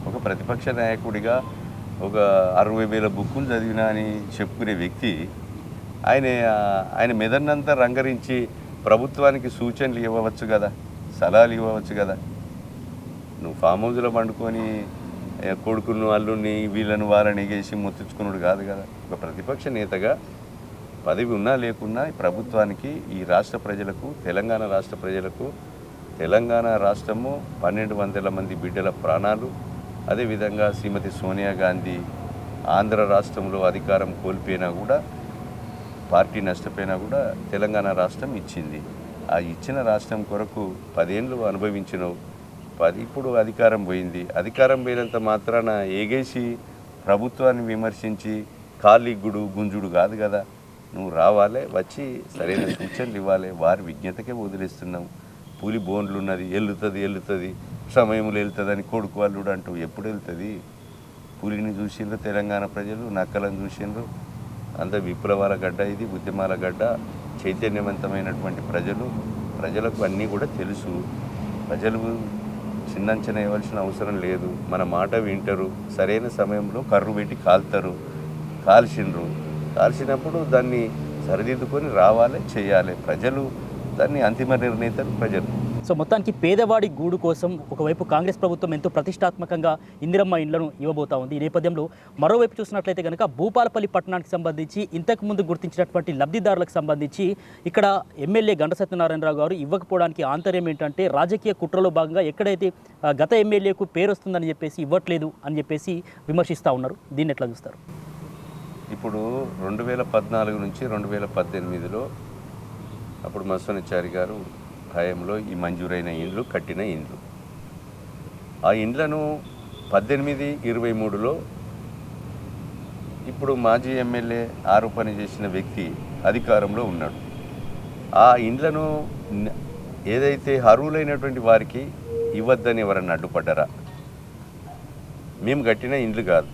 ఒక ప్రతిపక్ష నాయకుడిగా ఒక 60,000 బుక్కులు చదివినా అని చెప్పుకునే వ్యక్తి ఆయన మెదన్నంతా రంగరించి ప్రభుత్వానికి సూచనలు ఇవ్వవచ్చు కదా, సలహాలు ఇవ్వవచ్చు కదా. నువ్వు ఫామ్ హౌస్లో పండుకొని కొడుకును అల్లుని వీళ్ళను వాళ్ళని ఎగేసి మొత్తించుకున్నాడు కాదు కదా. ఒక ప్రతిపక్ష నేతగా పదవి ఉన్నా లేకున్నా ప్రభుత్వానికి, ఈ రాష్ట్ర ప్రజలకు, తెలంగాణ రాష్ట్ర ప్రజలకు, తెలంగాణ రాష్ట్రము 1200 మంది బిడ్డల ప్రాణాలు, అదేవిధంగా శ్రీమతి సోనియా గాంధీ ఆంధ్ర రాష్ట్రంలో అధికారం కోల్పోయినా కూడా, పార్టీ నష్టపోయినా కూడా తెలంగాణ రాష్ట్రం ఇచ్చింది. ఆ ఇచ్చిన రాష్ట్రం కొరకు 10 ఏళ్ళు అనుభవించినవు. ఇప్పుడు అధికారం పోయింది. అధికారం పోయినంత మాత్రాన ఏగేసి ప్రభుత్వాన్ని విమర్శించి కాలిగ్గుడు గుంజుడు కాదు కదా. నువ్వు రావాలి, వచ్చి సరైన సూచనలు ఇవ్వాలి. వారి విజ్ఞతకే వదిలేస్తున్నావు. పులి బోన్లు ఉన్నది, వెళ్తుంది సమయంలో వెళ్తుందని కొడుకు వాళ్ళు అంటూ ఎప్పుడు వెళ్తుంది? పులిని చూసిండ్రు తెలంగాణ ప్రజలు, నక్కలను చూసిండ్రు. అంత విప్లవాల గడ్డ ఇది, ఉద్యమాల గడ్డ. చైతన్యవంతమైనటువంటి ప్రజలకు అన్నీ కూడా తెలుసు. ప్రజలు చిన్నంచన ఇవ్వాల్సిన అవసరం లేదు. మన మాట వింటారు. సరైన సమయంలో కర్రు పెట్టి కాల్చినప్పుడు దాన్ని సరిదిద్దుకొని రావాలి, చేయాలి. ప్రజలు దాన్ని అంతిమ నిర్ణయితారు ప్రజలు. సో మొత్తానికి పేదవాడి గూడు కోసం ఒకవైపు కాంగ్రెస్ ప్రభుత్వం ఎంతో ప్రతిష్టాత్మకంగా ఇందిరమ్మ ఇండ్లను ఇవ్వబోతా ఉంది. ఈ నేపథ్యంలో మరోవైపు చూసినట్లయితే కనుక భూపాలపల్లి పట్టణానికి సంబంధించి ఇంతకుముందు గుర్తించినటువంటి లబ్ధిదారులకు సంబంధించి ఇక్కడ ఎమ్మెల్యే గంట సత్యనారాయణరావు గారు ఇవ్వకపోవడానికి ఆంతర్యం ఏంటంటే రాజకీయ కుట్రలో భాగంగా ఎక్కడైతే గత ఎమ్మెల్యేకు పేరు వస్తుందని చెప్పేసి ఇవ్వట్లేదు అని చెప్పేసి విమర్శిస్తూ ఉన్నారు. దీన్ని ఎట్లా చూస్తారు? ఇప్పుడు 2014 నుంచి 2018లో అప్పుడు మస్సోనిచారి గారు హయాంలో ఈ మంజూరైన ఇండ్లు, కట్టిన ఇండ్లు, ఆ ఇండ్లను 18-23లో ఇప్పుడు మాజీ ఎమ్మెల్యే ఆరోపణ చేసిన వ్యక్తి అధికారంలో ఉన్నాడు. ఆ ఇండ్లను ఏదైతే అర్హులైనటువంటి వారికి ఇవ్వద్దని ఎవరన్నా అడ్డుపడ్డారా? మేము కట్టిన ఇండ్లు కాదు,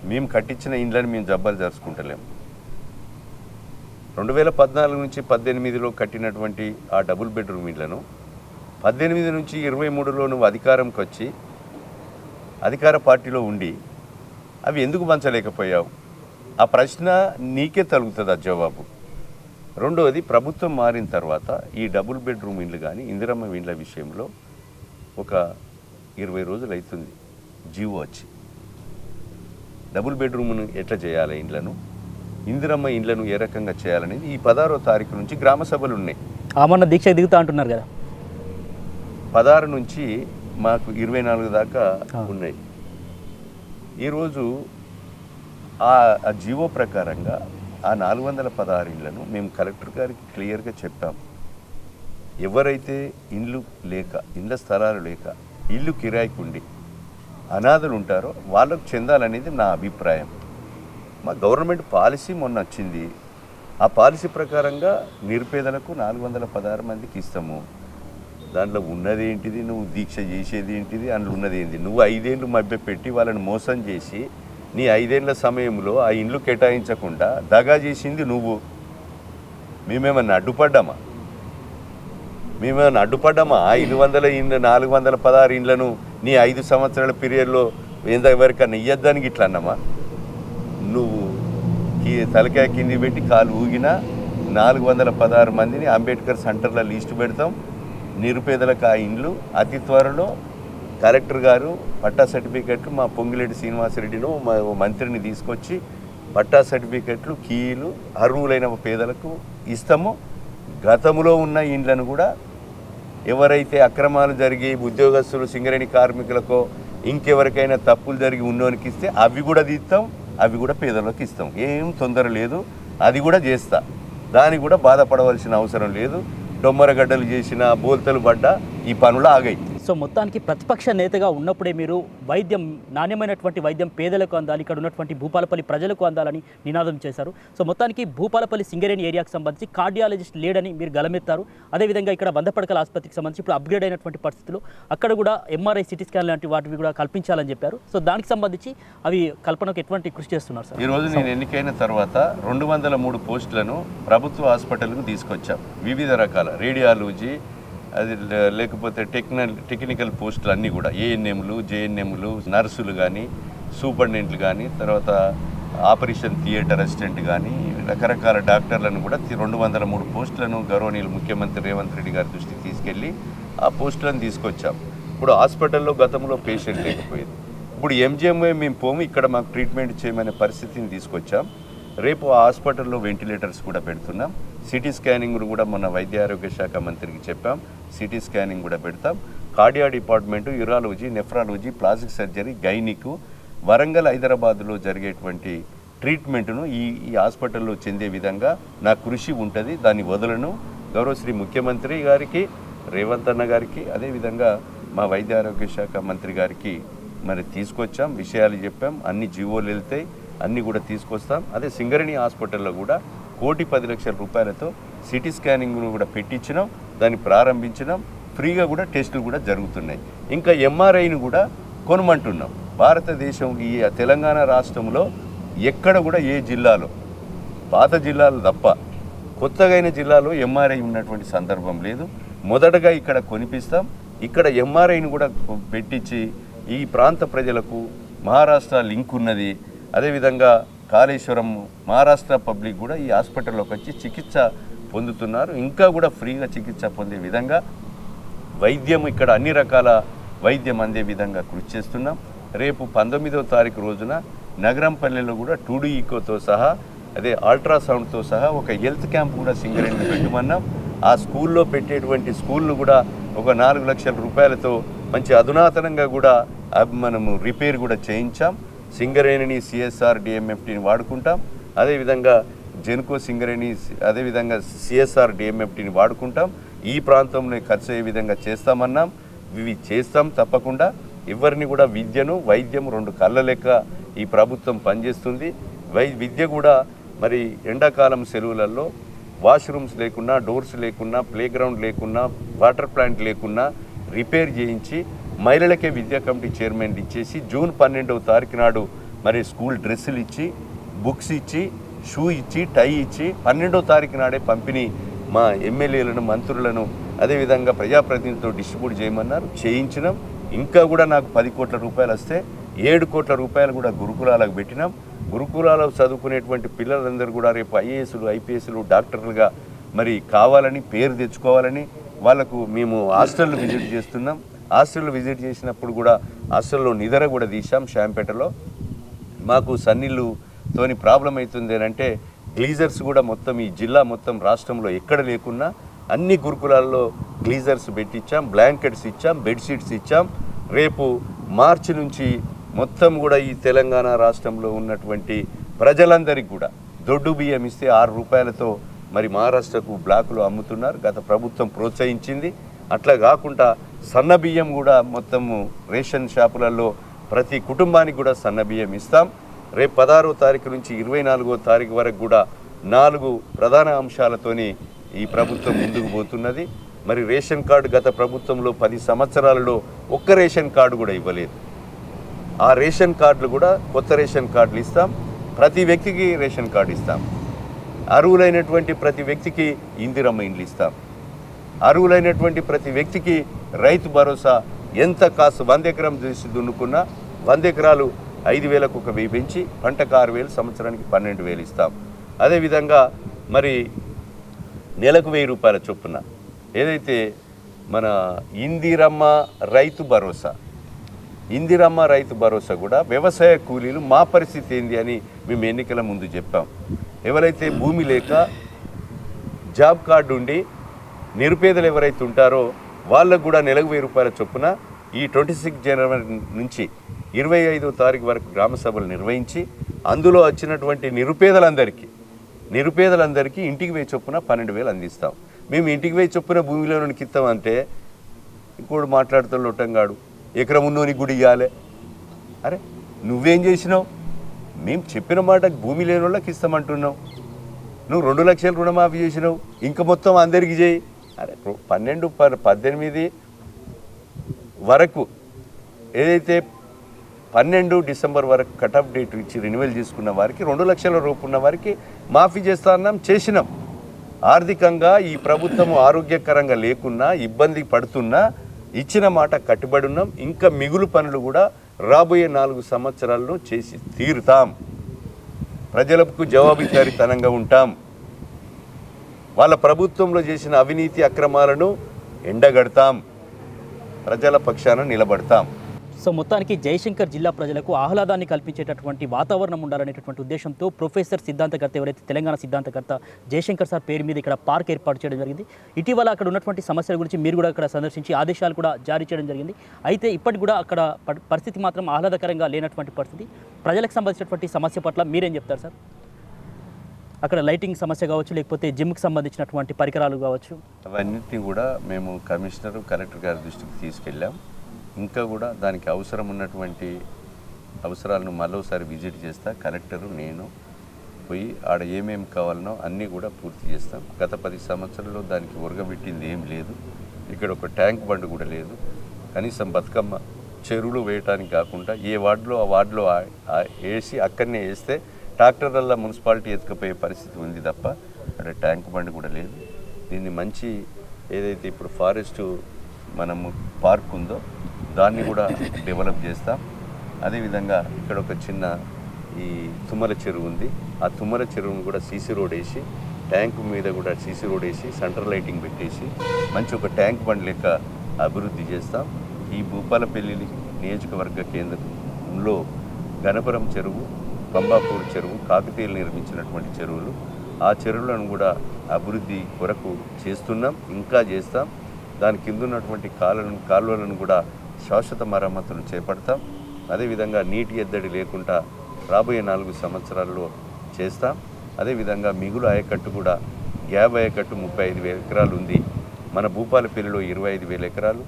మేము కట్టించిన ఇండ్లను మేము జబ్బాలు జరుచుకుంటలేము. 2014 నుంచి 18లో కట్టినటువంటి ఆ డబుల్ బెడ్రూమ్ ఇండ్లను 18 నుంచి 23లో నువ్వు అధికారంకి వచ్చి అధికార పార్టీలో ఉండి అవి ఎందుకు పంచలేకపోయావు? ఆ ప్రశ్న నీకే తగులుతుంది ఆ జవాబు. రెండవది, ప్రభుత్వం మారిన తర్వాత ఈ డబుల్ బెడ్రూమ్ ఇండ్లు కానీ ఇందిరమ్మ ఇండ్ల విషయంలో ఒక 20 రోజులు అవుతుంది జీవో వచ్చి. డబుల్ బెడ్రూమ్ను ఎట్లా చేయాలి, ఇండ్లను, ఇందిరమ్మ ఇండ్లను ఏ రకంగా చేయాలనేది ఈ 16వ తారీఖు నుంచి గ్రామ సభలు ఉన్నాయి. ఆమన్న దీక్ష దిగుతా అంటున్నారు కదా. 16 నుంచి మాకు 24 దాకా ఉన్నాయి. ఈరోజు ఆ జీవో ప్రకారంగా ఆ 416 ఇండ్లను మేము కలెక్టర్ గారికి క్లియర్గా చెప్పాం. ఎవరైతే ఇండ్లు లేక, ఇండ్ల స్థలాలు లేక, ఇల్లు కిరాయికి ఉండి అనాథలు ఉంటారో వాళ్ళకు చెందాలనేది నా అభిప్రాయం. మా గవర్నమెంట్ పాలసీ మొన్న వచ్చింది. ఆ పాలసీ ప్రకారంగా నిరుపేదలకు 416 మందికి ఇస్తాము. దాంట్లో ఉన్నది ఏంటిది, నువ్వు దీక్ష చేసేది ఏంటిది, అందులో ఉన్నది ఏంటి? నువ్వు 5 ఏళ్ళు మభ్య పెట్టి వాళ్ళని మోసం చేసి నీ 5 ఏళ్ల సమయంలో ఆ ఇండ్లు కేటాయించకుండా దగా చేసింది నువ్వు. మేమేమన్నా అడ్డుపడ్డామా? 500 ఇండ్లు 416 ఇండ్లను నీ 5 సంవత్సరాల పీరియడ్లో ఎవరికన్నా ఇయ్యద్దానికి ఇట్లా అన్నామా? నువ్వు తలకాయ కింది పెట్టి కాలు ఊగినా 416 మందిని అంబేద్కర్ సెంటర్లో లిస్టు పెడతాం. నిరుపేదలకు ఆ ఇండ్లు అతి త్వరలో కలెక్టర్ గారు పట్టా సర్టిఫికెట్లు మా పొంగిరెడ్డి శ్రీనివాసరెడ్డిను మా మంత్రిని తీసుకొచ్చి పట్టా సర్టిఫికెట్లు కీలు అర్హులైన పేదలకు ఇస్తాము. గతంలో ఉన్న ఇండ్లను కూడా ఎవరైతే అక్రమాలు జరిగి ఉద్యోగస్తులు సింగరేణి కార్మికులకో ఇంకెవరికైనా తప్పులు జరిగి ఉన్నోనికి ఇస్తే అవి కూడా తీస్తాం, అవి కూడా పేదలకు ఇస్తాం. ఏం తొందర లేదు, అది కూడా చేస్తా. దానికి కూడా బాధపడవలసిన అవసరం లేదు. డొమ్మరగడ్డలు చేసిన బోల్తలు పడ్డా ఈ పనులు ఆగాయి. సో మొత్తానికి ప్రతిపక్ష నేతగా ఉన్నప్పుడే మీరు వైద్యం, నాణ్యమైనటువంటి వైద్యం పేదలకు అందాలి, ఇక్కడ ఉన్నటువంటి భూపాలపల్లి ప్రజలకు అందాలని నినాదం చేశారు. సో మొత్తానికి భూపాలపల్లి సింగరేణి ఏరియాకు సంబంధించి కార్డియాలజిస్ట్ లేడని మీరు గలమెత్తారు. అదేవిధంగా ఇక్కడ వందపడకల ఆసుపత్రికి సంబంధించి ఇప్పుడు అప్గ్రేడ్ అయినటువంటి పరిస్థితులు అక్కడ కూడా ఎంఆర్ఐ, సిటీ స్కాన్ లాంటి వాటివి కూడా కల్పించాలని చెప్పారు. సో దానికి సంబంధించి అవి కల్పనకు ఎటువంటి కృషి చేస్తున్నారు సార్? ఈరోజు నేను ఎన్నికైన తర్వాత 203 పోస్టులను ప్రభుత్వ హాస్పిటల్కు తీసుకొచ్చాం. వివిధ రకాల రేడియాలజీ, అది లేకపోతే టెక్నికల్ పోస్టులు అన్నీ కూడా ఏఎన్ఎంలు, జేఎన్ఎంలు, నర్సులు కానీ, సూపరింటెండెంట్లు కానీ, తర్వాత ఆపరేషన్ థియేటర్ అసిస్టెంట్ కానీ రకరకాల డాక్టర్లను కూడా 203 పోస్టులను గౌరవనీయులు ముఖ్యమంత్రి రేవంత్ రెడ్డి గారి దృష్టికి తీసుకెళ్ళి ఆ పోస్టులను తీసుకొచ్చాం. ఇప్పుడు హాస్పిటల్లో గతంలో పేషెంట్ లేకపోయేది. ఇప్పుడు ఎంజిఎంఐ మేము పోము, ఇక్కడ మాకు ట్రీట్మెంట్ చేయమనే పరిస్థితిని తీసుకొచ్చాం. రేపు ఆ హాస్పిటల్లో వెంటిలేటర్స్ కూడా పెడుతున్నాం. సిటీ స్కానింగ్ కూడా మొన్న వైద్య ఆరోగ్య శాఖ మంత్రికి చెప్పాం, సిటీ స్కానింగ్ కూడా పెడతాం. Cardio department, urology, nephrology, plastic surgery, gynaec, Warangal, హైదరాబాద్లో జరిగేటువంటి ట్రీట్మెంట్ను ఈ హాస్పిటల్లో చెందే విధంగా నా కృషి ఉంటుంది. దాన్ని వదలను. గౌరవ శ్రీ ముఖ్యమంత్రి గారికి, రేవంత్ అన్న గారికి, అదేవిధంగా మా వైద్య ఆరోగ్య శాఖ మంత్రి గారికి మరి తీసుకొచ్చాం, విషయాలు చెప్పాం. అన్ని జీవోలు వెళ్తాయి, అన్నీ కూడా తీసుకొస్తాం. అదే సింగరేణి హాస్పిటల్లో కూడా 1,10,00,000 రూపాయలతో సిటీ స్కానింగ్ను కూడా పెట్టించినాం, దాన్ని ప్రారంభించినాం. ఫ్రీగా కూడా టెస్టులు కూడా జరుగుతున్నాయి. ఇంకా ఎంఆర్ఐని కూడా కొనమంటున్నాం. భారతదేశం ఈ తెలంగాణ రాష్ట్రంలో ఎక్కడ కూడా ఏ జిల్లాలో, పాత జిల్లాలు తప్ప కొత్తగా అయిన జిల్లాలో ఎంఆర్ఐ ఉన్నటువంటి సందర్భం లేదు. మొదటగా ఇక్కడ కొనిపిస్తాం. ఇక్కడ ఎంఆర్ఐని కూడా పెట్టించి ఈ ప్రాంత ప్రజలకు మహారాష్ట్ర లింక్ ఉన్నది. అదేవిధంగా కాళేశ్వరం, మహారాష్ట్ర పబ్లిక్ కూడా ఈ హాస్పిటల్లోకి వచ్చి చికిత్స పొందుతున్నారు. ఇంకా కూడా ఫ్రీగా చికిత్స పొందే విధంగా వైద్యం, ఇక్కడ అన్ని రకాల వైద్యం అందే విధంగా కృషి చేస్తున్నాం. రేపు 19వ తారీఖు రోజున నగరంపల్లిలో కూడా 2D ఈకోతో సహా, అదే అల్ట్రాసౌండ్తో సహా ఒక హెల్త్ క్యాంప్ కూడా సింగరేణిని పెట్టమన్నాం. ఆ స్కూల్లో పెట్టేటువంటి స్కూల్ను కూడా ఒక 4 లక్షల రూపాయలతో మంచి అధునాతనంగా కూడా మనము రిపేర్ కూడా చేయించాం. సింగరేణిని, సిఎస్ఆర్ డిఎంఎఫ్టీని వాడుకుంటాం. అదేవిధంగా జెన్కో సింగరేణి, అదేవిధంగా సిఎస్ఆర్ డిఎంఎఫ్టీని వాడుకుంటాం. ఈ ప్రాంతంలో ఖర్చు అయ్యే విధంగా చేస్తామన్నాం. ఇవి చేస్తాం తప్పకుండా. ఎవరిని కూడా విద్యను, వైద్యం 2 కళ్ళ లెక్క ఈ ప్రభుత్వం పనిచేస్తుంది. విద్య కూడా మరి ఎండాకాలం సెలవులలో వాష్రూమ్స్ లేకున్నా, డోర్స్ లేకున్నా, ప్లే గ్రౌండ్ లేకున్నా, వాటర్ ప్లాంట్ లేకున్నా రిపేర్ చేయించి మహిళలకే విద్యా కమిటీ చైర్మన్ ఇచ్చేసి జూన్ 12వ తారీఖు నాడు మరి స్కూల్ డ్రెస్సులు ఇచ్చి, బుక్స్ ఇచ్చి, షూ ఇచ్చి, టై ఇచ్చి 12వ తారీఖు నాడే పంపిణీ మా ఎమ్మెల్యేలను, మంత్రులను, అదేవిధంగా ప్రజాప్రతినిధులతో డిస్ట్రిబ్యూట్ చేయమన్నారు. చేయించినాం. ఇంకా కూడా నాకు 10 కోట్ల రూపాయలు వస్తే 7 కోట్ల రూపాయలు కూడా గురుకులాలకు పెట్టినాం. గురుకులాలో చదువుకునేటువంటి పిల్లలందరూ కూడా రేపు ఐఏఎస్లు, ఐపీఎస్లు, డాక్టర్లుగా మరి కావాలని, పేరు తెచ్చుకోవాలని వాళ్ళకు మేము హాస్టళ్ళు విజిట్ చేస్తున్నాం. హాస్టల్లో విజిట్ చేసినప్పుడు కూడా హాస్టల్లో నిద్ర కూడా తీసాం. శాంపేటలో మాకు సన్నీళ్ళుతోని ప్రాబ్లం అవుతుంది అని అంటే గ్లీజర్స్ కూడా మొత్తం ఈ జిల్లా మొత్తం రాష్ట్రంలో ఎక్కడ లేకున్నా అన్ని గురుకులాల్లో గ్లీజర్స్ పెట్టించాం, బ్లాంకెట్స్ ఇచ్చాం, బెడ్షీట్స్ ఇచ్చాం. రేపు మార్చి నుంచి మొత్తం కూడా ఈ తెలంగాణ రాష్ట్రంలో ఉన్నటువంటి ప్రజలందరికీ కూడా దొడ్డు బియ్యం ఇస్తే 6 రూపాయలతో మరి మహారాష్ట్రకు బ్లాకులో అమ్ముతున్నారు. గత ప్రభుత్వం ప్రోత్సహించింది. అట్లా కాకుండా సన్న బియ్యం కూడా మొత్తము రేషన్ షాపులలో ప్రతి కుటుంబానికి కూడా సన్న బియ్యం ఇస్తాం. రేపు 16వ తారీఖు నుంచి 24వ తారీఖు వరకు కూడా 4 ప్రధాన అంశాలతోని ఈ ప్రభుత్వం ముందుకు పోతున్నది. మరి రేషన్ కార్డు గత ప్రభుత్వంలో 10 సంవత్సరాలలో ఒక్క రేషన్ కార్డు కూడా ఇవ్వలేదు. ఆ రేషన్ కార్డులు కూడా కొత్త రేషన్ కార్డులు ఇస్తాం. ప్రతి వ్యక్తికి రేషన్ కార్డు ఇస్తాం. అర్హులైనటువంటి ప్రతి వ్యక్తికి ఇందిరమ్మ ఇండ్లు ఇస్తాం. అర్హులైనటువంటి ప్రతి వ్యక్తికి రైతు భరోసా ఎంత కాసు 100 ఎకరం చేసి దున్నుకున్నా 100 ఎకరాలు 5,000కు ఒక 1000 పెంచి పంటకు 6,000 సంవత్సరానికి 12,000 ఇస్తాం. అదేవిధంగా మరి నెలకు 1,000 రూపాయల చొప్పున ఏదైతే మన ఇందిరమ్మ రైతు భరోసా కూడా వ్యవసాయ కూలీలు మా పరిస్థితి ఏంది అని మేము ఎన్నికల ముందు చెప్పాం. ఎవరైతే భూమి లేక జాబ్ కార్డు ఉండి నిరుపేదలు ఎవరైతే ఉంటారో వాళ్ళకు కూడా నెలకు 1,000 రూపాయల చొప్పున ఈ 26 జనవరి నుంచి 25వ తారీఖు వరకు గ్రామ సభలు నిర్వహించి అందులో వచ్చినటువంటి నిరుపేదలందరికీ ఇంటికి 1,000 చొప్పున 12,000 అందిస్తాం. మేము ఇంటికి 1,000 చొప్పున భూమిలోనికి ఇస్తామంటే ఇంకోటి మాట్లాడుతూ లొట్టంగాడు ఎకరం ఉన్నోని గుడి ఇవ్వాలి. అరే నువ్వేం చేసినావు? మేము చెప్పిన మాట భూమి లేని వాళ్ళకి ఇస్తామంటున్నావు. నువ్వు 2 లక్షల రుణమాఫీ చేసినావు, ఇంకా మొత్తం అందరికీ చేయి. అరే 12-18 వరకు ఏదైతే 12 డిసెంబర్ వరకు కటాఫ్ డేట్ ఇచ్చి రెన్యువల్ చేసుకున్న వారికి 2 లక్షల రూపాయలు ఉన్న వారికి మాఫీ చేసినాం. ఆర్థికంగా ఈ ప్రభుత్వం ఆరోగ్యకరంగా లేకున్నా ఇబ్బంది పడుతున్నా ఇచ్చిన మాట కట్టుబడి ఉన్నాం. ఇంకా మిగులు పనులు కూడా రాబోయే 4 సంవత్సరాల్లో చేసి తీరుతాం. ప్రజలకు జవాబుదారీతనంగా ఉంటాం. వాళ్ళ ప్రభుత్వంలో చేసిన అవినీతి అక్రమాలను ఎండగడతాం. ప్రజల పక్షాన నిలబడతాం. సో మొత్తానికి జయశంకర్ జిల్లా ప్రజలకు ఆహ్లాదాన్ని కల్పించేటటువంటి వాతావరణం ఉండాలనేటటువంటి ఉద్దేశంతో ప్రొఫెసర్ సిద్ధాంతకర్త ఎవరైతే తెలంగాణ సిద్ధాంతకర్త జయశంకర్ సార్ పేరు మీద ఇక్కడ పార్క్ ఏర్పాటు చేయడం జరిగింది. ఇటీవల అక్కడ ఉన్నటువంటి సమస్యల గురించి మీరు కూడా అక్కడ సందర్శించి ఆదేశాలు కూడా జారీ చేయడం జరిగింది. అయితే ఇప్పటికి కూడా అక్కడ పరిస్థితి మాత్రం ఆహ్లాదకరంగా లేనటువంటి పరిస్థితి. ప్రజలకు సంబంధించినటువంటి సమస్య పట్ల మీరేం చెప్తారు సార్? అక్కడ లైటింగ్ సమస్య కావచ్చు, లేకపోతే జిమ్కి సంబంధించినటువంటి పరికరాలు కావచ్చు, అవన్నిటిని కూడా మేము కమిషనర్ కలెక్టర్ గారి దృష్టికి తీసుకెళ్ళాం. ఇంకా కూడా దానికి అవసరం ఉన్నటువంటి అవసరాలను మరోసారి విజిట్ చేస్తా. కలెక్టరు నేను పోయి ఆడ ఏమేమి కావాలనో అన్నీ కూడా పూర్తి చేస్తాం. గత 10 సంవత్సరాల్లో దానికి ఉరగబెట్టింది ఏం లేదు. ఇక్కడ ఒక ట్యాంక్ బండ్ కూడా లేదు. కనీసం బతుకమ్మ చెరువులు వేయటానికి కాకుండా ఏ వార్డులో ఆ వార్డులో వేసి అక్కడనే వేస్తే ట్రాక్టర్ల మున్సిపాలిటీ ఎత్తుకుపోయే పరిస్థితి ఉంది తప్ప అక్కడ ట్యాంక్ బండ్ కూడా లేదు. దీన్ని మంచి ఏదైతే ఇప్పుడు ఫారెస్ట్ మనము పార్క్ ఉందో దాన్ని కూడా డెవలప్ చేస్తాం. అదేవిధంగా ఇక్కడ ఒక చిన్న ఈ తుమ్మల చెరువు ఉంది. ఆ తుమ్మల చెరువును కూడా సీసీ రోడ్ వేసి ట్యాంకు మీద కూడా సీసీ రోడ్ వేసి సెంటర్ లైటింగ్ పెట్టేసి మంచి ఒక ట్యాంక్ బండ్ లెక్క అభివృద్ధి చేస్తాం. ఈ భూపాలపల్లి నియోజకవర్గ కేంద్రంలో గణపురం చెరువు, పంబాపూర్ చెరువు, కాకతీయులు నిర్మించినటువంటి చెరువులు, ఆ చెరువులను కూడా అభివృద్ధి కొరకు చేస్తున్నాం, ఇంకా చేస్తాం. దాని కింద ఉన్నటువంటి కాలువలను కూడా శాశ్వత మరమ్మతులు చేపడతాం. అదేవిధంగా నీటి ఎద్దడి లేకుండా రాబోయే 4 సంవత్సరాల్లో చేస్తాం. అదేవిధంగా మిగులు ఆయకట్టు కూడా గ్యాబ్ ఆయకట్టు 35,000 ఎకరాలు ఉంది. మన భూపాలపల్లిలో 25,000 ఎకరాలు,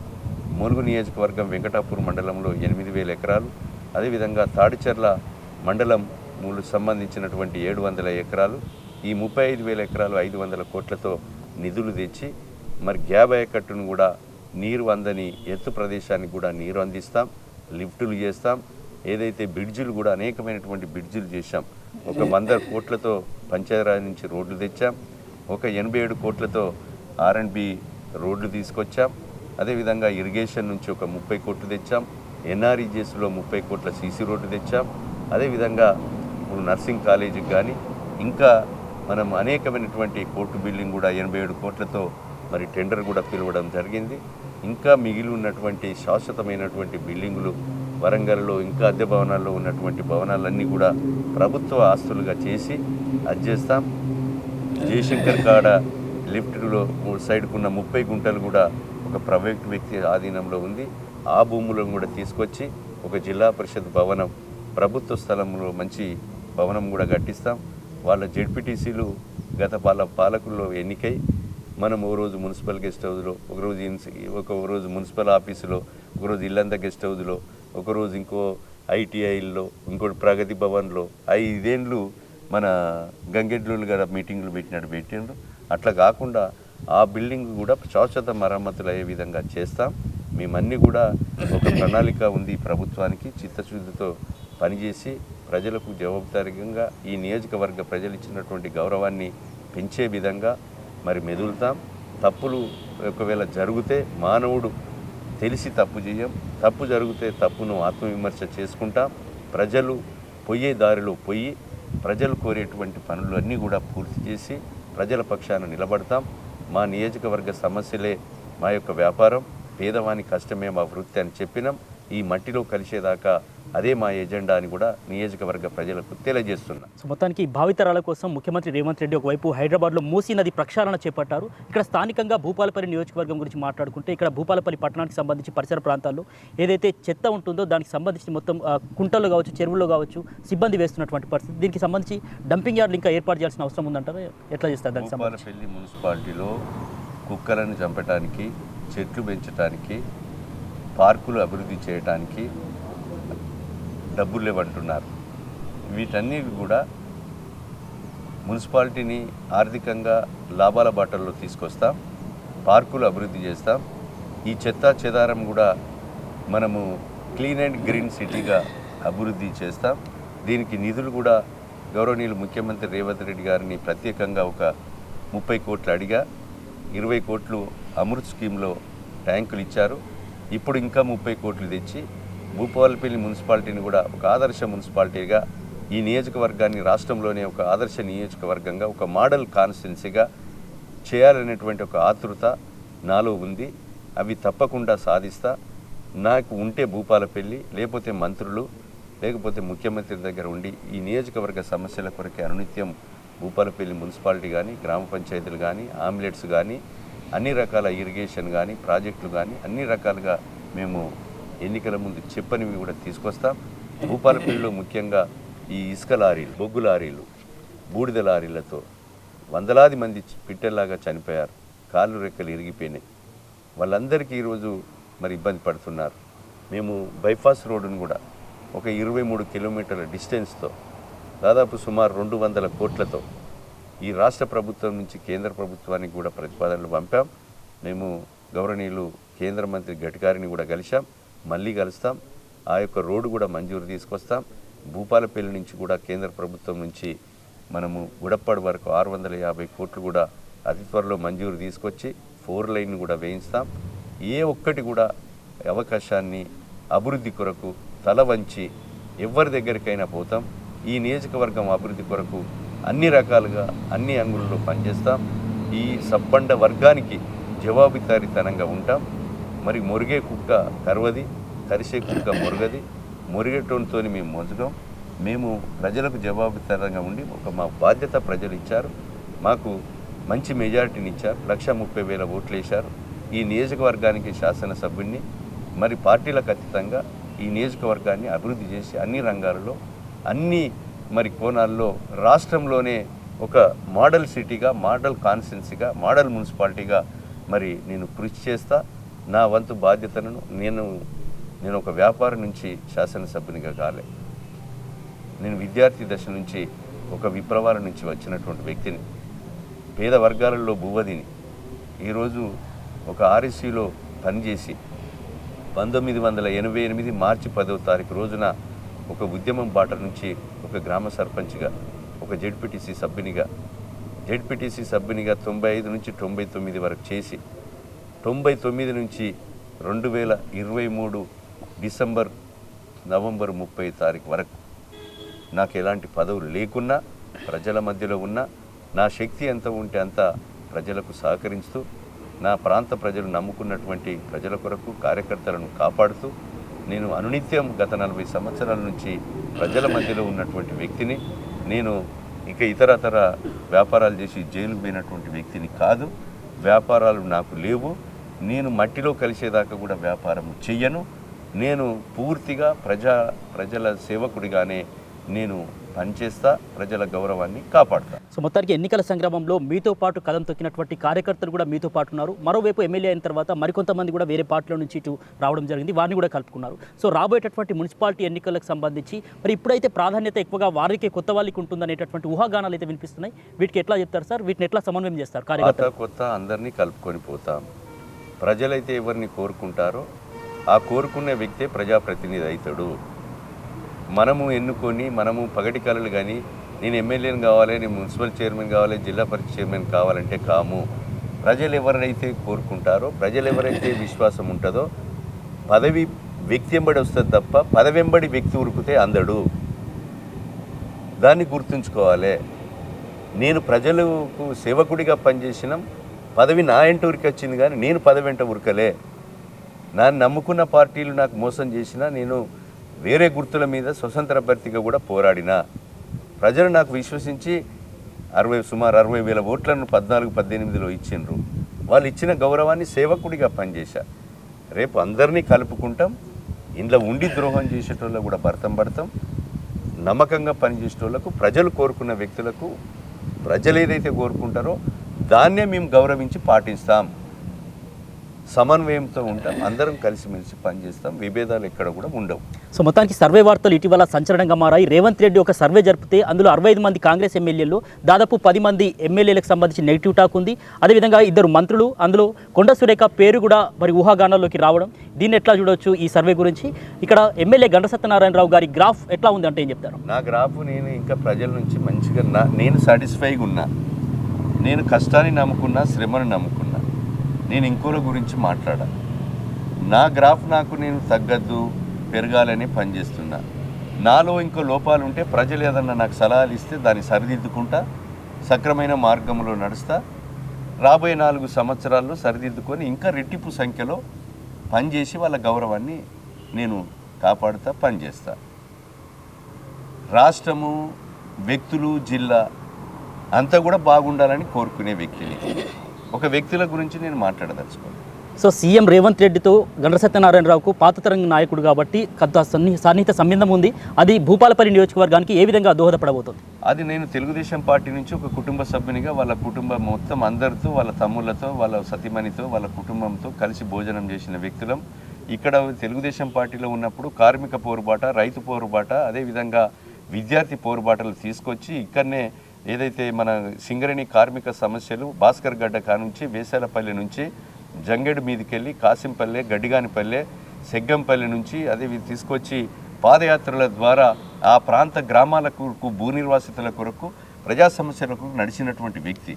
ములుగు నియోజకవర్గం వెంకటాపూర్ మండలంలో 8,000 ఎకరాలు, అదేవిధంగా తాడిచెర్ల మండలం సంబంధించినటువంటి 700 ఎకరాలు. ఈ 35,000 ఎకరాలు 500 కోట్లతో నిధులు తెచ్చి మరి గ్యాబ్ ఆయకట్టును కూడా నీరు అందని ఎత్తు ప్రదేశానికి కూడా నీరు అందిస్తాం, లిఫ్టులు చేస్తాం. ఏదైతే బ్రిడ్జిలు కూడా అనేకమైనటువంటి బ్రిడ్జిలు చేశాం. ఒక 100 కోట్లతో పంచాయతీరాజ్ నుంచి రోడ్లు తెచ్చాం. ఒక 87 కోట్లతో R&B రోడ్లు తీసుకొచ్చాం. అదేవిధంగా ఇరిగేషన్ నుంచి ఒక 30 కోట్లు తెచ్చాం. NREGSలో 30 కోట్ల సీసీ రోడ్డు తెచ్చాం. అదేవిధంగా ఇప్పుడు నర్సింగ్ కాలేజీకి కానీ ఇంకా మనం అనేకమైనటువంటి కోర్టు బిల్డింగ్ కూడా 87 కోట్లతో మరి టెండర్ కూడా పిలవడం జరిగింది. ఇంకా మిగిలి ఉన్నటువంటి శాశ్వతమైనటువంటి బిల్డింగులు వరంగల్లో ఇంకా అద్దె భవనాల్లో ఉన్నటువంటి భవనాలన్నీ కూడా ప్రభుత్వ ఆస్తులుగా చేసి అది చేస్తాం. జయశంకర్ కాడ లిఫ్ట్లో సైడ్కున్న 30 గుంటలు కూడా ఒక ప్రైవేట్ వ్యక్తి ఆధీనంలో ఉంది. ఆ భూములను కూడా తీసుకొచ్చి ఒక జిల్లా పరిషత్ భవనం ప్రభుత్వ స్థలంలో మంచి భవనం కూడా కట్టిస్తాం. వాళ్ళ జెడ్పీటీసీలు గత పాలకుల్లో ఎన్నికై మనం ఓ రోజు మున్సిపల్ గెస్ట్ హౌస్లో, ఒకరోజు మున్సిపల్ ఆఫీసులో, ఒకరోజు ఇల్లంతా గెస్ట్ హౌస్లో, ఒకరోజు ఇంకో ఐటీఐల్లో, ఇంకోటి ప్రగతి భవన్లో 5 ఏళ్ళు మన గంగెడ్లు గారు మీటింగ్లు పెట్టిండ్రు. అట్లా కాకుండా ఆ బిల్డింగ్ కూడా శాశ్వత మరమ్మతులు అయ్యే విధంగా చేస్తాం. మేమన్నీ కూడా ఒక ప్రణాళిక ఉంది ప్రభుత్వానికి, చిత్తశుద్ధితో పనిచేసి ప్రజలకు జవాబుదారీగా ఈ నియోజకవర్గ ప్రజలు ఇచ్చినటువంటి గౌరవాన్ని పెంచే విధంగా మరి మెదులుతాం. తప్పులు ఒకవేళ జరిగితే మానవుడు తెలిసి తప్పు చేయం, తప్పు జరిగితే తప్పును ఆత్మవిమర్శ చేసుకుంటాం. ప్రజలు పోయే దారిలో పోయి ప్రజలు కోరేటువంటి పనులు అన్నీ కూడా పూర్తి చేసి ప్రజల పక్షాన నిలబడతాం. మా నియోజకవర్గ సమస్యలే మా యొక్క వ్యాపారం, పేదవాని కష్టమే మా వృత్తి అని చెప్పినాం. ఈ మట్టిలో కలిసేదాకా అదే మా ఎజెండా అని కూడా నియోజకవర్గ ప్రజలకు తెలియజేస్తున్నాం. సో మొత్తానికి భావితరాల కోసం ముఖ్యమంత్రి రేవంత్ రెడ్డి ఒకవైపు హైదరాబాద్లో మూసీ నది ప్రక్షాళన చేపట్టారు. ఇక్కడ స్థానికంగా భూపాలపల్లి నియోజకవర్గం గురించి మాట్లాడుకుంటే ఇక్కడ భూపాలపల్లి పట్టణానికి సంబంధించి పరిసర ప్రాంతాల్లో ఏదైతే చెత్త ఉంటుందో దానికి సంబంధించి మొత్తం కుంటల్లో కావచ్చు, చెరువుల్లో కావచ్చు సిబ్బంది వేస్తున్నటువంటి పరిస్థితి. దీనికి సంబంధించి డంపింగ్ యార్డులు ఇంకా ఏర్పాటు చేయాల్సిన అవసరం ఉందంటారా? ఎట్లా చేస్తారు దానికి సంబంధించి? భూపాలపల్లి మున్సిపాలిటీలో కుక్కలను చంపడానికి, చెట్లు పెంచడానికి, పార్కులు అభివృద్ధి చేయడానికి డబ్బులు లేవంటున్నారు. వీటన్నిటి కూడా మున్సిపాలిటీని ఆర్థికంగా లాభాల బాటల్లో తీసుకొస్తాం, పార్కులు అభివృద్ధి చేస్తాం. ఈ చెత్త చెదారం కూడా మనము క్లీన్ అండ్ గ్రీన్ సిటీగా అభివృద్ధి చేస్తాం. దీనికి నిధులు కూడా గౌరవనీయులు ముఖ్యమంత్రి రేవంత్ రెడ్డి గారిని ప్రత్యేకంగా ఒక 30 కోట్లు అడిగా 20 కోట్లు అమృత్ స్కీమ్లో ట్యాంకులు ఇచ్చారు. ఇప్పుడు ఇంకా 30 కోట్లు తెచ్చి భూపాలపల్లి మున్సిపాలిటీని కూడా ఒక ఆదర్శ మున్సిపాలిటీగా, ఈ నియోజకవర్గాన్ని రాష్ట్రంలోనే ఒక ఆదర్శ నియోజకవర్గంగా, ఒక మోడల్ కాన్స్టిట్యున్సీగా చేయాలనేటువంటి ఒక ఆతృత నాలో ఉంది. అవి తప్పకుండా సాధిస్తా. నాకు ఉంటే భూపాలపల్లి, లేకపోతే మంత్రులు, లేకపోతే ముఖ్యమంత్రి దగ్గర ఉండి ఈ నియోజకవర్గ సమస్యల కొరకే అనునిత్యం భూపాలపల్లి మున్సిపాలిటీ కానీ, గ్రామ పంచాయతీలు కానీ, ఆంబులెన్స్ కానీ, అన్ని రకాల ఇరిగేషన్ కానీ, ప్రాజెక్టులు కానీ అన్ని రకాలుగా మేము ఎన్నికల ముందు చెప్పనివి కూడా తీసుకొస్తాం. భూపాలపల్లిలో ముఖ్యంగా ఈ ఇసుక లారీలు, బొగ్గు లారీలు, బూడిద లారీలతో వందలాది మంది పిట్టల్లాగా చనిపోయారు. కాళ్ళు రెక్కలు ఇరిగిపోయినాయి. వాళ్ళందరికీ ఈరోజు మరి ఇబ్బంది పడుతున్నారు. మేము బైపాస్ రోడ్డును కూడా ఒక 23 కిలోమీటర్ల డిస్టెన్స్తో దాదాపు సుమారు 200 కోట్లతో ఈ రాష్ట్ర ప్రభుత్వం నుంచి కేంద్ర ప్రభుత్వానికి కూడా ప్రతిపాదనలు పంపాం. మేము గౌరవనీయులు కేంద్ర మంత్రి గడ్కరీని కూడా కలిశాం, మళ్ళీ కలుస్తాం. ఆ యొక్క రోడ్డు కూడా మంజూరు తీసుకొస్తాం. భూపాలపల్లి నుంచి కూడా కేంద్ర ప్రభుత్వం నుంచి మనము గుడప్పాడు వరకు 650 కోట్లు కూడా అతి త్వరలో మంజూరు తీసుకొచ్చి 4 లైన్ కూడా వేయిస్తాం. ఏ ఒక్కటి కూడా అవకాశాన్ని అభివృద్ధి కొరకు తల వంచి ఎవరి దగ్గరికైనా పోతాం. ఈ నియోజకవర్గం అభివృద్ధి కొరకు అన్ని రకాలుగా అన్ని అంగుల్లో పనిచేస్తాం. ఈ సబ్బండ వర్గానికి జవాబుదారీతనంగా ఉంటాం. మరి మొరిగే కుక్క కరవది, కరిసే కుక్క మొరగది. మొరిగేటోనితో మేము మొజగం. మేము ప్రజలకు జవాబుదారీగా ఉండి మా బాధ్యత ప్రజలు ఇచ్చారు. మాకు మంచి మెజారిటీని ఇచ్చారు. 1,30,000 ఓట్లు వేశారు. ఈ నియోజకవర్గానికి శాసనసభ్యుడిని మరి పార్టీలకు అతీతంగా ఈ నియోజకవర్గాన్ని అభివృద్ధి చేసి అన్ని రంగాలలో అన్ని మరి కోణాల్లో రాష్ట్రంలోనే ఒక మోడల్ సిటీగా, మోడల్ కాన్స్టిట్యున్సీగా, మోడల్ మున్సిపాలిటీగా మరి నేను కృషి చేస్తా. నా వంతు బాధ్యతలను నేను ఒక వ్యాపారం నుంచి శాసనసభ్యునిగా కాలే. నేను విద్యార్థి దశ నుంచి ఒక విప్లవాల నుంచి వచ్చినటువంటి వ్యక్తిని, పేద వర్గాలలో భూవదిని. ఈరోజు ఒక ఆర్ఎస్సీలో పనిచేసి 1988 మార్చి 10వ తారీఖు రోజున ఒక ఉద్యమం బాట నుంచి ఒక గ్రామ సర్పంచ్గా, ఒక జెడ్పీటీసీ సభ్యునిగా 95 నుంచి 99 వరకు చేసి 99 నుంచి 2023 నవంబర్ 30 తారీఖు వరకు నాకు ఎలాంటి పదవులు లేకున్నా, ప్రజల మధ్యలో ఉన్నా, నా శక్తి ఎంత ఉంటే అంత ప్రజలకు సహకరిస్తూ, నా ప్రాంత ప్రజలు నమ్ముకున్నటువంటి ప్రజల కొరకు కార్యకర్తలను కాపాడుతూ నేను అనునిత్యం గత 40 సంవత్సరాల నుంచి ప్రజల మధ్యలో ఉన్నటువంటి వ్యక్తిని. నేను ఇక ఇతరతర వ్యాపారాలు చేసి జైలుకు పోయినటువంటి వ్యక్తిని కాదు. వ్యాపారాలు నాకు లేవు. నేను మట్టిలో కలిసేదాకా కూడా వ్యాపారం చెయ్యను. నేను పూర్తిగా ప్రజల సేవకుడిగానే నేను పనిచేస్తా, ప్రజల గౌరవాన్ని కాపాడుతా. సో మొత్తానికి ఎన్నికల సంగ్రామంలో మీతో పాటు కదం తొక్కినటువంటి కార్యకర్తలు కూడా మీతో పాటు ఉన్నారు. మరోవైపు ఎమ్మెల్యే అయిన తర్వాత మరికొంతమంది కూడా వేరే పార్టీల నుంచి ఇటు రావడం జరిగింది, వారిని కూడా కలుపుకున్నారు. సో రాబోయేటటువంటి మున్సిపాలిటీ ఎన్నికలకు సంబంధించి మరి ఇప్పుడైతే ప్రాధాన్యత ఎక్కువగా వారికి కొత్త వాళ్ళకి ఉంటుందనేటటువంటి ఊహాగానాలు అయితే వినిపిస్తున్నాయి. వీటికి ఎట్లా చెప్తారు సార్? వీటిని ఎట్లా సమన్వయం చేస్తారు కార్యకర్తలు? కొత్త అందరినీ కలుపుకొని పోతాం. ప్రజలైతే ఎవరిని కోరుకుంటారో ఆ కోరుకునే వ్యక్తే ప్రజాప్రతినిధి అవుతాడు. మనము ఎన్నుకొని మనము పగటి కళలు కానీ నేను ఎమ్మెల్యేని కావాలి, నేను మున్సిపల్ చైర్మన్ కావాలి, జిల్లా పరిషత్ చైర్మన్ కావాలంటే కాము. ప్రజలు ఎవరైతే కోరుకుంటారో, ప్రజలు ఎవరైతే విశ్వాసం ఉంటుందో పదవి వ్యక్తి వెంబడి వస్తుంది తప్ప పదవి వెంబడి వ్యక్తి ఉరికితే అందడు. దాన్ని గుర్తుంచుకోవాలి. నేను ప్రజలకు సేవకుడిగా పనిచేసిన పదవి నా ఎంట ఉరికి వచ్చింది, కానీ నేను పదవి వెంట ఉరకలే. నన్ను నమ్ముకున్న పార్టీలు నాకు మోసం చేసినా నేను వేరే గుర్తుల మీద స్వతంత్ర భర్తీగా కూడా పోరాడినా. ప్రజలు నాకు విశ్వసించి సుమారు 60,000 ఓట్లను 14-18లో ఇచ్చిండ్రు. వాళ్ళు ఇచ్చిన గౌరవాన్ని సేవకుడిగా పనిచేశా. రేపు అందరినీ కలుపుకుంటాం. ఇంట్లో ఉండి ద్రోహం చేసేటోళ్ళకు కూడా భర్తం పడతాం. నమ్మకంగా పనిచేసేటోళ్లకు, ప్రజలు కోరుకున్న వ్యక్తులకు ప్రజలు ఏదైతే కోరుకుంటారో దాన్నే మేము గౌరవించి పాటిస్తాం. సమన్వయంతో ఉంటాం, అందరం కలిసిమెలిసి పనిచేస్తాం. విభేదాలు ఎక్కడ కూడా ఉండవు. సో మొత్తానికి సర్వే వార్తలు ఇటీవల సంచలనంగా మారాయి. రేవంత్ రెడ్డి ఒక సర్వే జరిపితే అందులో 65 మంది కాంగ్రెస్ ఎమ్మెల్యేలు, దాదాపు 10 మంది ఎమ్మెల్యేలకు సంబంధించి నెగిటివ్ టాక్ ఉంది. అదేవిధంగా 2 మంత్రులు, అందులో కొండ సురేఖ పేరు కూడా మరి ఊహాగానాల్లోకి రావడం. దీన్ని ఎట్లా చూడవచ్చు ఈ సర్వే గురించి? ఇక్కడ ఎమ్మెల్యే గంట సత్యనారాయణరావు గారి గ్రాఫ్ ఎట్లా ఉంది అంటే ఏం చెప్తారు? నా గ్రాఫ్ నేను ఇంకా ప్రజల నుంచి మంచిగా నేను సాటిస్ఫైగా ఉన్నా. నేను కష్టాన్ని నమ్ముకున్నా, శ్రమను నమ్ముకున్నా. నేను ఇంకోల గురించి మాట్లాడా. నా గ్రాఫ్ నాకు నేను తగ్గద్దు, పెరగాలని పనిచేస్తున్నా. నాలో ఇంకో లోపాలు ఉంటే ప్రజలు ఏదన్నా నాకు సలహాలు ఇస్తే దాన్ని సరిదిద్దుకుంటా, సక్రమైన మార్గంలో నడుస్తా. రాబోయే 4 సంవత్సరాల్లో సరిదిద్దుకొని ఇంకా రెట్టింపు సంఖ్యలో పనిచేసి వాళ్ళ గౌరవాన్ని నేను కాపాడుతా, పనిచేస్తా. రాష్ట్రము, వ్యక్తులు, జిల్లా అంతా కూడా బాగుండాలని కోరుకునే వ్యక్తిని. ఒక వ్యక్తుల గురించి నేను మాట్లాడదలుచుకోను. సో సీఎం రేవంత్ రెడ్డితో గంట సత్యనారాయణరావుకు పాత తరం నాయకుడు కాబట్టి కొంత సన్నిహిత సంబంధం ఉంది. అది భూపాలపల్లి నియోజకవర్గానికి ఏ విధంగా దోహదపడబోతుంది? అది నేను తెలుగుదేశం పార్టీ నుంచి ఒక కుటుంబ సభ్యునిగా వాళ్ళ కుటుంబం మొత్తం అందరితో, వాళ్ళ తమ్ముళ్ళతో, వాళ్ళ సతీమణితో, వాళ్ళ కుటుంబంతో కలిసి భోజనం చేసిన వ్యక్తులం. ఇక్కడ తెలుగుదేశం పార్టీలో ఉన్నప్పుడు కార్మిక పోరుబాట, రైతు పోరుబాట, అదేవిధంగా విద్యార్థి పోరుబాటలు తీసుకొచ్చి ఇక్కడనే ఏదైతే మన సింగరేణి కార్మిక సమస్యలు భాస్కర్ గడ్డ కానుంచి వేసాలపల్లి నుంచి జంగెడు మీదకెళ్ళి కాసింపల్లె, గడ్డిగానిపల్లె, సెగ్గంపల్లి నుంచి అదే తీసుకొచ్చి పాదయాత్రల ద్వారా ఆ ప్రాంత గ్రామాలకు, భూ నిర్వాసితుల కొరకు, ప్రజా సమస్యలకు నడిచినటువంటి వ్యక్తి.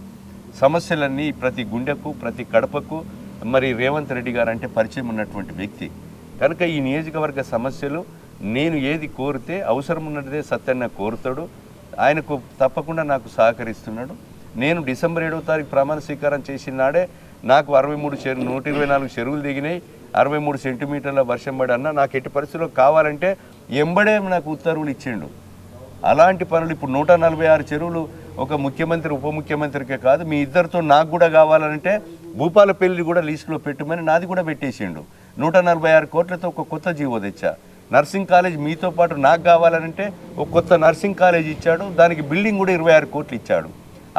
సమస్యలన్నీ ప్రతి గుండెకు, ప్రతి కడపకు మరి రేవంత్ రెడ్డి గారు అంటే పరిచయం ఉన్నటువంటి వ్యక్తి. కనుక ఈ నియోజకవర్గ సమస్యలు నేను ఏది కోరితే అవసరం ఉన్నదే సత్యన్న కోరుతాడు. ఆయనకు తప్పకుండా నాకు సహకరిస్తున్నాడు. నేను డిసెంబర్ 7వ తారీఖు ప్రమాణ స్వీకారం చేసిన నాడే నాకు 124 చెరువులు దిగినాయి, 63 సెంటీమీటర్ల వర్షం పడి అన్న నాకు ఎట్టి పరిస్థితుల్లో కావాలంటే ఎంబడే నాకు ఉత్తర్వులు ఇచ్చిండు. అలాంటి పనులు ఇప్పుడు 146 చెరువులు ఒక ముఖ్యమంత్రి, ఉప ముఖ్యమంత్రికే కాదు, మీ ఇద్దరితో నాకు కూడా కావాలంటే భూపాలపల్లి కూడా లిస్టులో పెట్టమని నాది కూడా పెట్టేసిండు. 146 కోట్లతో ఒక కొత్త జీవో తెచ్చా. నర్సింగ్ కాలేజ్ మీతో పాటు నాకు కావాలంటే ఒక కొత్త నర్సింగ్ కాలేజ్ ఇచ్చాడు. దానికి బిల్డింగ్ కూడా 26 కోట్లు ఇచ్చాడు.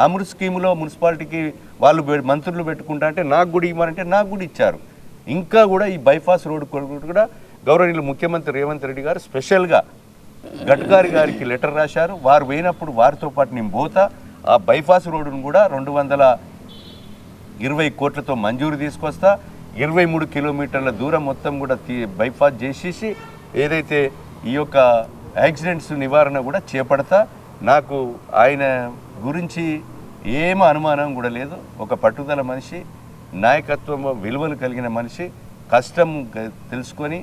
అమృత్ స్కీములో మున్సిపాలిటీకి వాళ్ళు మంత్రులు పెట్టుకుంటా అంటే నాకు కూడా ఇవ్వమంటే నాకు కూడా ఇచ్చారు. ఇంకా కూడా ఈ బైపాస్ రోడ్డు కూడా గౌరవనీయులు ముఖ్యమంత్రి రేవంత్ రెడ్డి గారు స్పెషల్గా గడ్కరీ గారికి లెటర్ రాశారు. వారు పోయినప్పుడు వారితో పాటు నేను పోతా. ఆ బైపాస్ రోడ్డును కూడా 220 కోట్లతో మంజూరు తీసుకొస్తా. 23 కిలోమీటర్ల దూరం మొత్తం కూడా బైపాస్ చేసేసి ఏదైతే ఈ యొక్క యాక్సిడెంట్స్ నివారణ కూడా చేపడతా. నాకు ఆయన గురించి ఏమీ అనుమానం కూడా లేదు. ఒక పట్టుదల మనిషి, నాయకత్వం విలువలు కలిగిన మనిషి, కష్టం తెలుసుకొని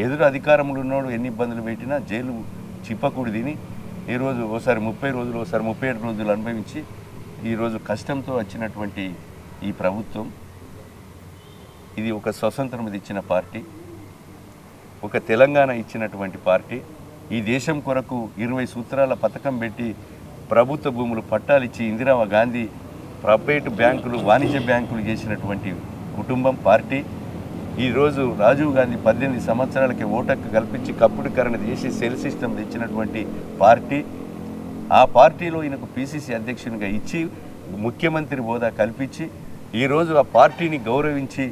ఎదురు అధికారంలో ఉన్నోడు ఎన్ని ఇబ్బందులు పెట్టినా జైలు చిప్పకూడి తిని ఈరోజు ఓసారి 30 రోజులు, ఓసారి 37 రోజులు అనుభవించి ఈరోజు కష్టంతో వచ్చినటువంటి ఈ ప్రభుత్వం, ఇది ఒక స్వతంత్రం ఇచ్చిన పార్టీ, ఒక తెలంగాణ ఇచ్చినటువంటి పార్టీ. ఈ దేశం కొరకు 20 సూత్రాల పథకం పెట్టి ప్రభుత్వ భూములు పట్టాలిచ్చి ఇందిరా గాంధీ ప్రైవేటు బ్యాంకులు, వాణిజ్య బ్యాంకులు చేసినటువంటి కుటుంబం, పార్టీ. ఈరోజు రాజీవ్ గాంధీ 18 సంవత్సరాలకి ఓటక్కు కల్పించి కప్పుడుకరణ చేసి సెల్ సిస్టమ్ తెచ్చినటువంటి పార్టీ. ఆ పార్టీలో ఈయనకు పిసిసి అధ్యక్షునిగా ఇచ్చి ముఖ్యమంత్రి హోదా కల్పించి ఈరోజు ఆ పార్టీని గౌరవించి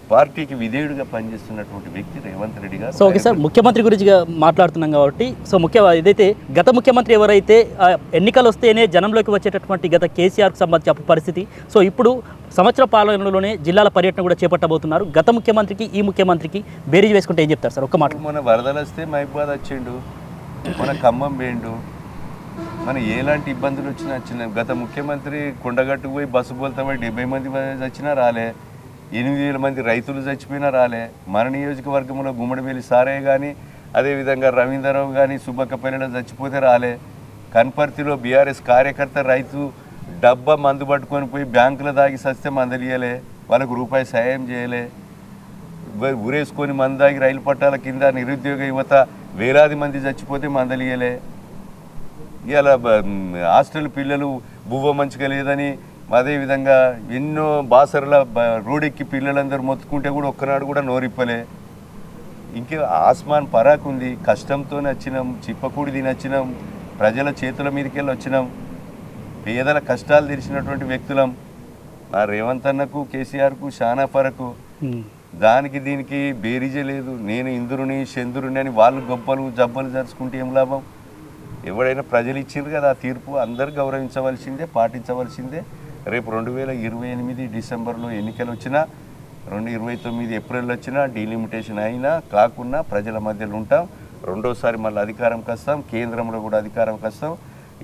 పార్టీకి విధేయుడిగా పనిచేస్తున్నటువంటి వ్యక్తి రేవంత్ రెడ్డి గారు. సో ఓకే సార్, ముఖ్యమంత్రి గురించి మాట్లాడుతున్నాం కాబట్టి సో ఏదైతే గత ముఖ్యమంత్రి ఎవరైతే ఎన్నికలు వస్తేనే జనంలోకి వచ్చేటటువంటి గత కేసీఆర్కు సంబంధించిన పరిస్థితి, సో ఇప్పుడు సంవత్సర పాలనలోనే జిల్లాల పర్యటన కూడా చేపట్టబోతున్నారు. గత ముఖ్యమంత్రికి ఈ ముఖ్యమంత్రికి బేరీజ్ వేసుకుంటే ఏం చెప్తారు సార్? ఒక్క మాట. మన వరదలు వస్తే మహబూబాద్ వచ్చిండు, మన ఖమ్మం వేయండు, మన ఎలాంటి ఇబ్బందులు వచ్చినా గత ముఖ్యమంత్రి కొండగట్టుకు పోయి బస్సు పోతామని 70 మంది వచ్చినా రాలే, 8,000 మంది రైతులు చచ్చిపోయినా రాలే. మన నియోజకవర్గంలో గుమ్మడివేలి సారయ్య కానీ అదేవిధంగా రవీంద్రరావు కానీ సుబ్బక్కపల్లిలో చచ్చిపోతే రాలే. కన్పర్తిలో బీఆర్ఎస్ కార్యకర్త రైతు డబ్బా మందు పట్టుకొని పోయి బ్యాంకులో దాగి సస్తే మందలియలే, వాళ్ళకు రూపాయి సాయం చేయలే. ఊరేసుకొని మందు దాగి రైలు పట్టాల కింద నిరుద్యోగ యువత వేలాది మంది చచ్చిపోతే మందలియలే. ఇలా హాస్టల్ పిల్లలు బువ్వ మంచిగా లేదని అదేవిధంగా ఎన్నో బాసరుల రోడెక్కి పిల్లలందరూ మొత్తుకుంటే కూడా ఒక్కనాడు కూడా నోరిప్పలే. ఇంకే ఆస్మాన్ పరాక్ ఉంది. కష్టంతో వచ్చినాం, చిప్పకూడి తినొచ్చినాం, ప్రజల చేతుల మీదకి వెళ్ళి వచ్చినాం, పేదల కష్టాలు తెలిసినటువంటి వ్యక్తులం. ఆ రేవంత్ అన్నకు కేసీఆర్కు చాలా ఫరకు, దానికి దీనికి బేరీజే లేదు. నేను ఇంద్రుని చంద్రుని అని వాళ్ళు గొప్పలు జబ్బలు జరుచుకుంటే ఏం లాభం? ఎవడైనా ప్రజలు ఇచ్చిండ్రు కదా ఆ తీర్పు, అందరు గౌరవించవలసిందే, పాటించవలసిందే. రేపు 2028 డిసెంబర్లో ఎన్నికలు వచ్చినా 2029 ఏప్రిల్ వచ్చినా డీలిమిటేషన్ అయినా కాకున్నా ప్రజల మధ్యలో ఉంటాం. రెండోసారి మళ్ళీ అధికారంకి వస్తాం, కేంద్రంలో కూడా అధికారంకి వస్తాం.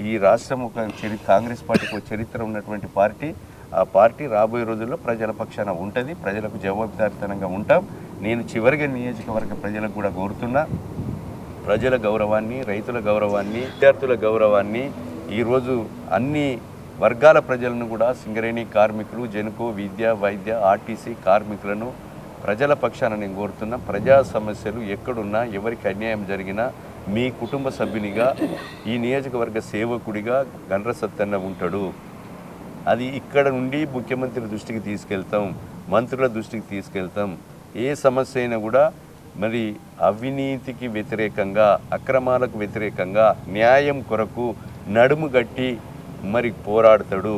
ఈ రాష్ట్రం ఒక కాంగ్రెస్ పార్టీకి ఒక చరిత్ర ఉన్నటువంటి పార్టీ. ఆ పార్టీ రాబోయే రోజుల్లో ప్రజల పక్షాన ఉంటుంది, ప్రజలకు జవాబుదారితనంగా ఉంటాం. నేను చివరిగా నియోజకవర్గ ప్రజలకు కూడా కోరుతున్నా, ప్రజల గౌరవాన్ని, రైతుల గౌరవాన్ని, విద్యార్థుల గౌరవాన్ని, ఈరోజు అన్ని వర్గాల ప్రజలను కూడా సింగరేణి కార్మికులు, జెన్కో, విద్య, వైద్య, ఆర్టీసీ కార్మికులను ప్రజల పక్షాన నేను కోరుతున్నా. ప్రజా సమస్యలు ఎక్కడున్నా, ఎవరికి అన్యాయం జరిగినా మీ కుటుంబ సభ్యునిగా, ఈ నియోజకవర్గ సేవకుడిగా గండ్ర సత్తన్న ఉంటాడు. అది ఇక్కడ నుండి ముఖ్యమంత్రి దృష్టికి తీసుకెళ్తాం, మంత్రుల దృష్టికి తీసుకెళ్తాం. ఏ సమస్య అయినా కూడా మరి అవినీతికి వ్యతిరేకంగా, అక్రమాలకు వ్యతిరేకంగా, న్యాయం కొరకు నడుము గట్టి మరి పోరాడతాడు,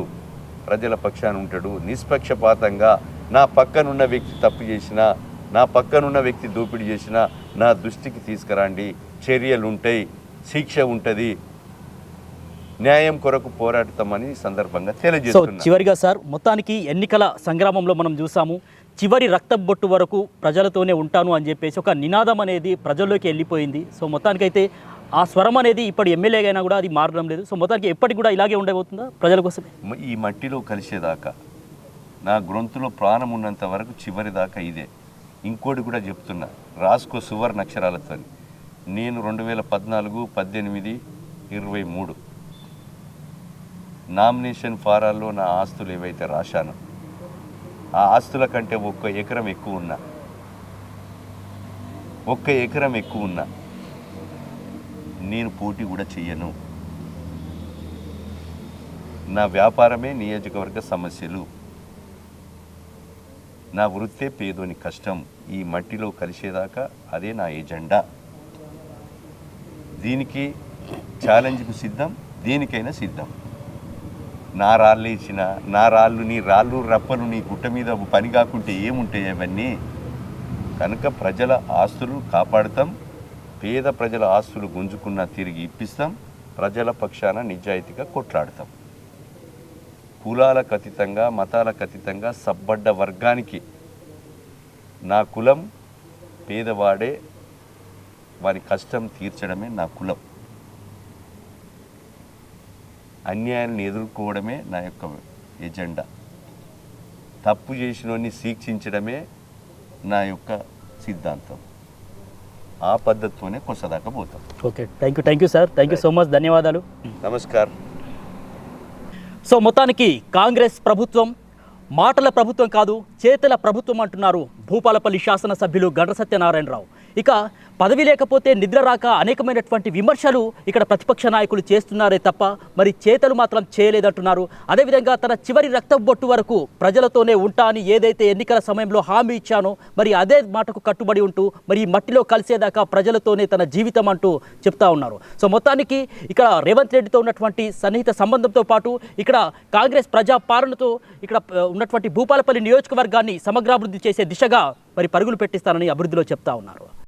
ప్రజల పక్షాన ఉంటాడు. నిష్పక్షపాతంగా నా పక్కనున్న వ్యక్తి తప్పు చేసినా, నా పక్కనున్న వ్యక్తి దోపిడీ చేసినా నా దృష్టికి తీసుకురండి, చర్యలు ఉంటాయి, శిక్ష ఉంటుంది, న్యాయం కొరకు పోరాడతామని సందర్భంగా తెలియజేస్తున్నాను. చివరిగా సార్, మొత్తానికి ఎన్నికల సంగ్రామంలో మనం చూసాము, చివరి రక్త బొట్టు వరకు ప్రజలతోనే ఉంటాను అని చెప్పేసి ఒక నినాదం అనేది ప్రజల్లోకి వెళ్ళిపోయింది. సో మొత్తానికైతే ఆ స్వరం అనేది ఇప్పుడు ఎమ్మెల్యేగా అయినా కూడా అది మారడం లేదు. సో మొత్తానికి ఎప్పటికి కూడా ఇలాగే ఉండబోతుందా ప్రజల కోసమే? ఈ మట్టిలో కలిసేదాకా, నా గొంతులో ప్రాణం ఉన్నంత వరకు చివరి దాకా ఇదే. ఇంకోటి కూడా చెప్తున్నా, రాసుకో సువర్ణ అక్షరాలతో, నేను 2014, 18, 23 నామినేషన్ ఫారాల్లో నా ఆస్తులు ఏవైతే రాశానో ఆ ఆస్తుల కంటే 1 ఎకరం ఎక్కువ ఉన్నా, 1 ఎకరం ఎక్కువ ఉన్నా నేను పోటీ కూడా చెయ్యను. నా వ్యాపారమే నియోజకవర్గ సమస్యలు, నా వృత్తే పేదోని కష్టం. ఈ మట్టిలో కలిసేదాకా అదే నా ఎజెండా. దీనికి ఛాలెంజ్కు సిద్ధం, దేనికైనా సిద్ధం. నా రాళ్ళు ఇచ్చిన, నా రాళ్ళు, నీ రాళ్ళు రప్పలు నీ గుట్ట మీద పని కాకుంటే ఏముంటాయి అవన్నీ? కనుక ప్రజల ఆస్తులు కాపాడుతాం, పేద ప్రజల ఆస్తులు గుంజుకున్నా తిరిగి ఇప్పిస్తాం, ప్రజల పక్షాన నిజాయితీగా కొట్లాడతాం. కులాలకు అతీతంగా, మతాలకు అతీతంగా సబ్బడ్డ వర్గానికి నా కులం పేదవాడే, వారి కష్టం తీర్చడమే నా కులం. అన్యాయాన్ని ఎదుర్కోవడమే నా యొక్క ఎజెండా. తప్పు చేసినోని శిక్షించడమే నా యొక్క సిద్ధాంతం. ఆ పద్ధతితోనే కొనసాగక పోతాం. Okay, thank you sir, thank you so much, ధన్యవాదాలు, నమస్కారం. సో మొత్తానికి కాంగ్రెస్ ప్రభుత్వం మాటల ప్రభుత్వం కాదు చేతల ప్రభుత్వం అంటున్నారు భూపాలపల్లి శాసనసభ్యులు గండ్ర సత్యనారాయణరావు. ఇక పదవి లేకపోతే నిద్ర రాక అనేకమైనటువంటి విమర్శలు ఇక్కడ ప్రతిపక్ష నాయకులు చేస్తున్నారే తప్ప మరి చేతలు మాత్రం చేయలేదంటున్నారు. అదేవిధంగా తన చివరి రక్త బొట్టు వరకు ప్రజలతోనే ఉంటా అని ఏదైతే ఎన్నికల సమయంలో హామీ ఇచ్చానో మరి అదే మాటకు కట్టుబడి ఉంటూ మరి ఈ మట్టిలో కలిసేదాకా ప్రజలతోనే తన జీవితం అంటూ చెప్తా ఉన్నారు. సో మొత్తానికి ఇక్కడ రేవంత్ రెడ్డితో ఉన్నటువంటి సన్నిహిత సంబంధంతో పాటు ఇక్కడ కాంగ్రెస్ ప్రజా పాలనతో ఇక్కడ ఉన్నటువంటి భూపాలపల్లి నియోజకవర్గాన్ని సమగ్రాభివృద్ధి చేసే దిశగా మరి పరుగులు పెట్టిస్తానని అభివృద్ధిలో చెప్తా ఉన్నారు.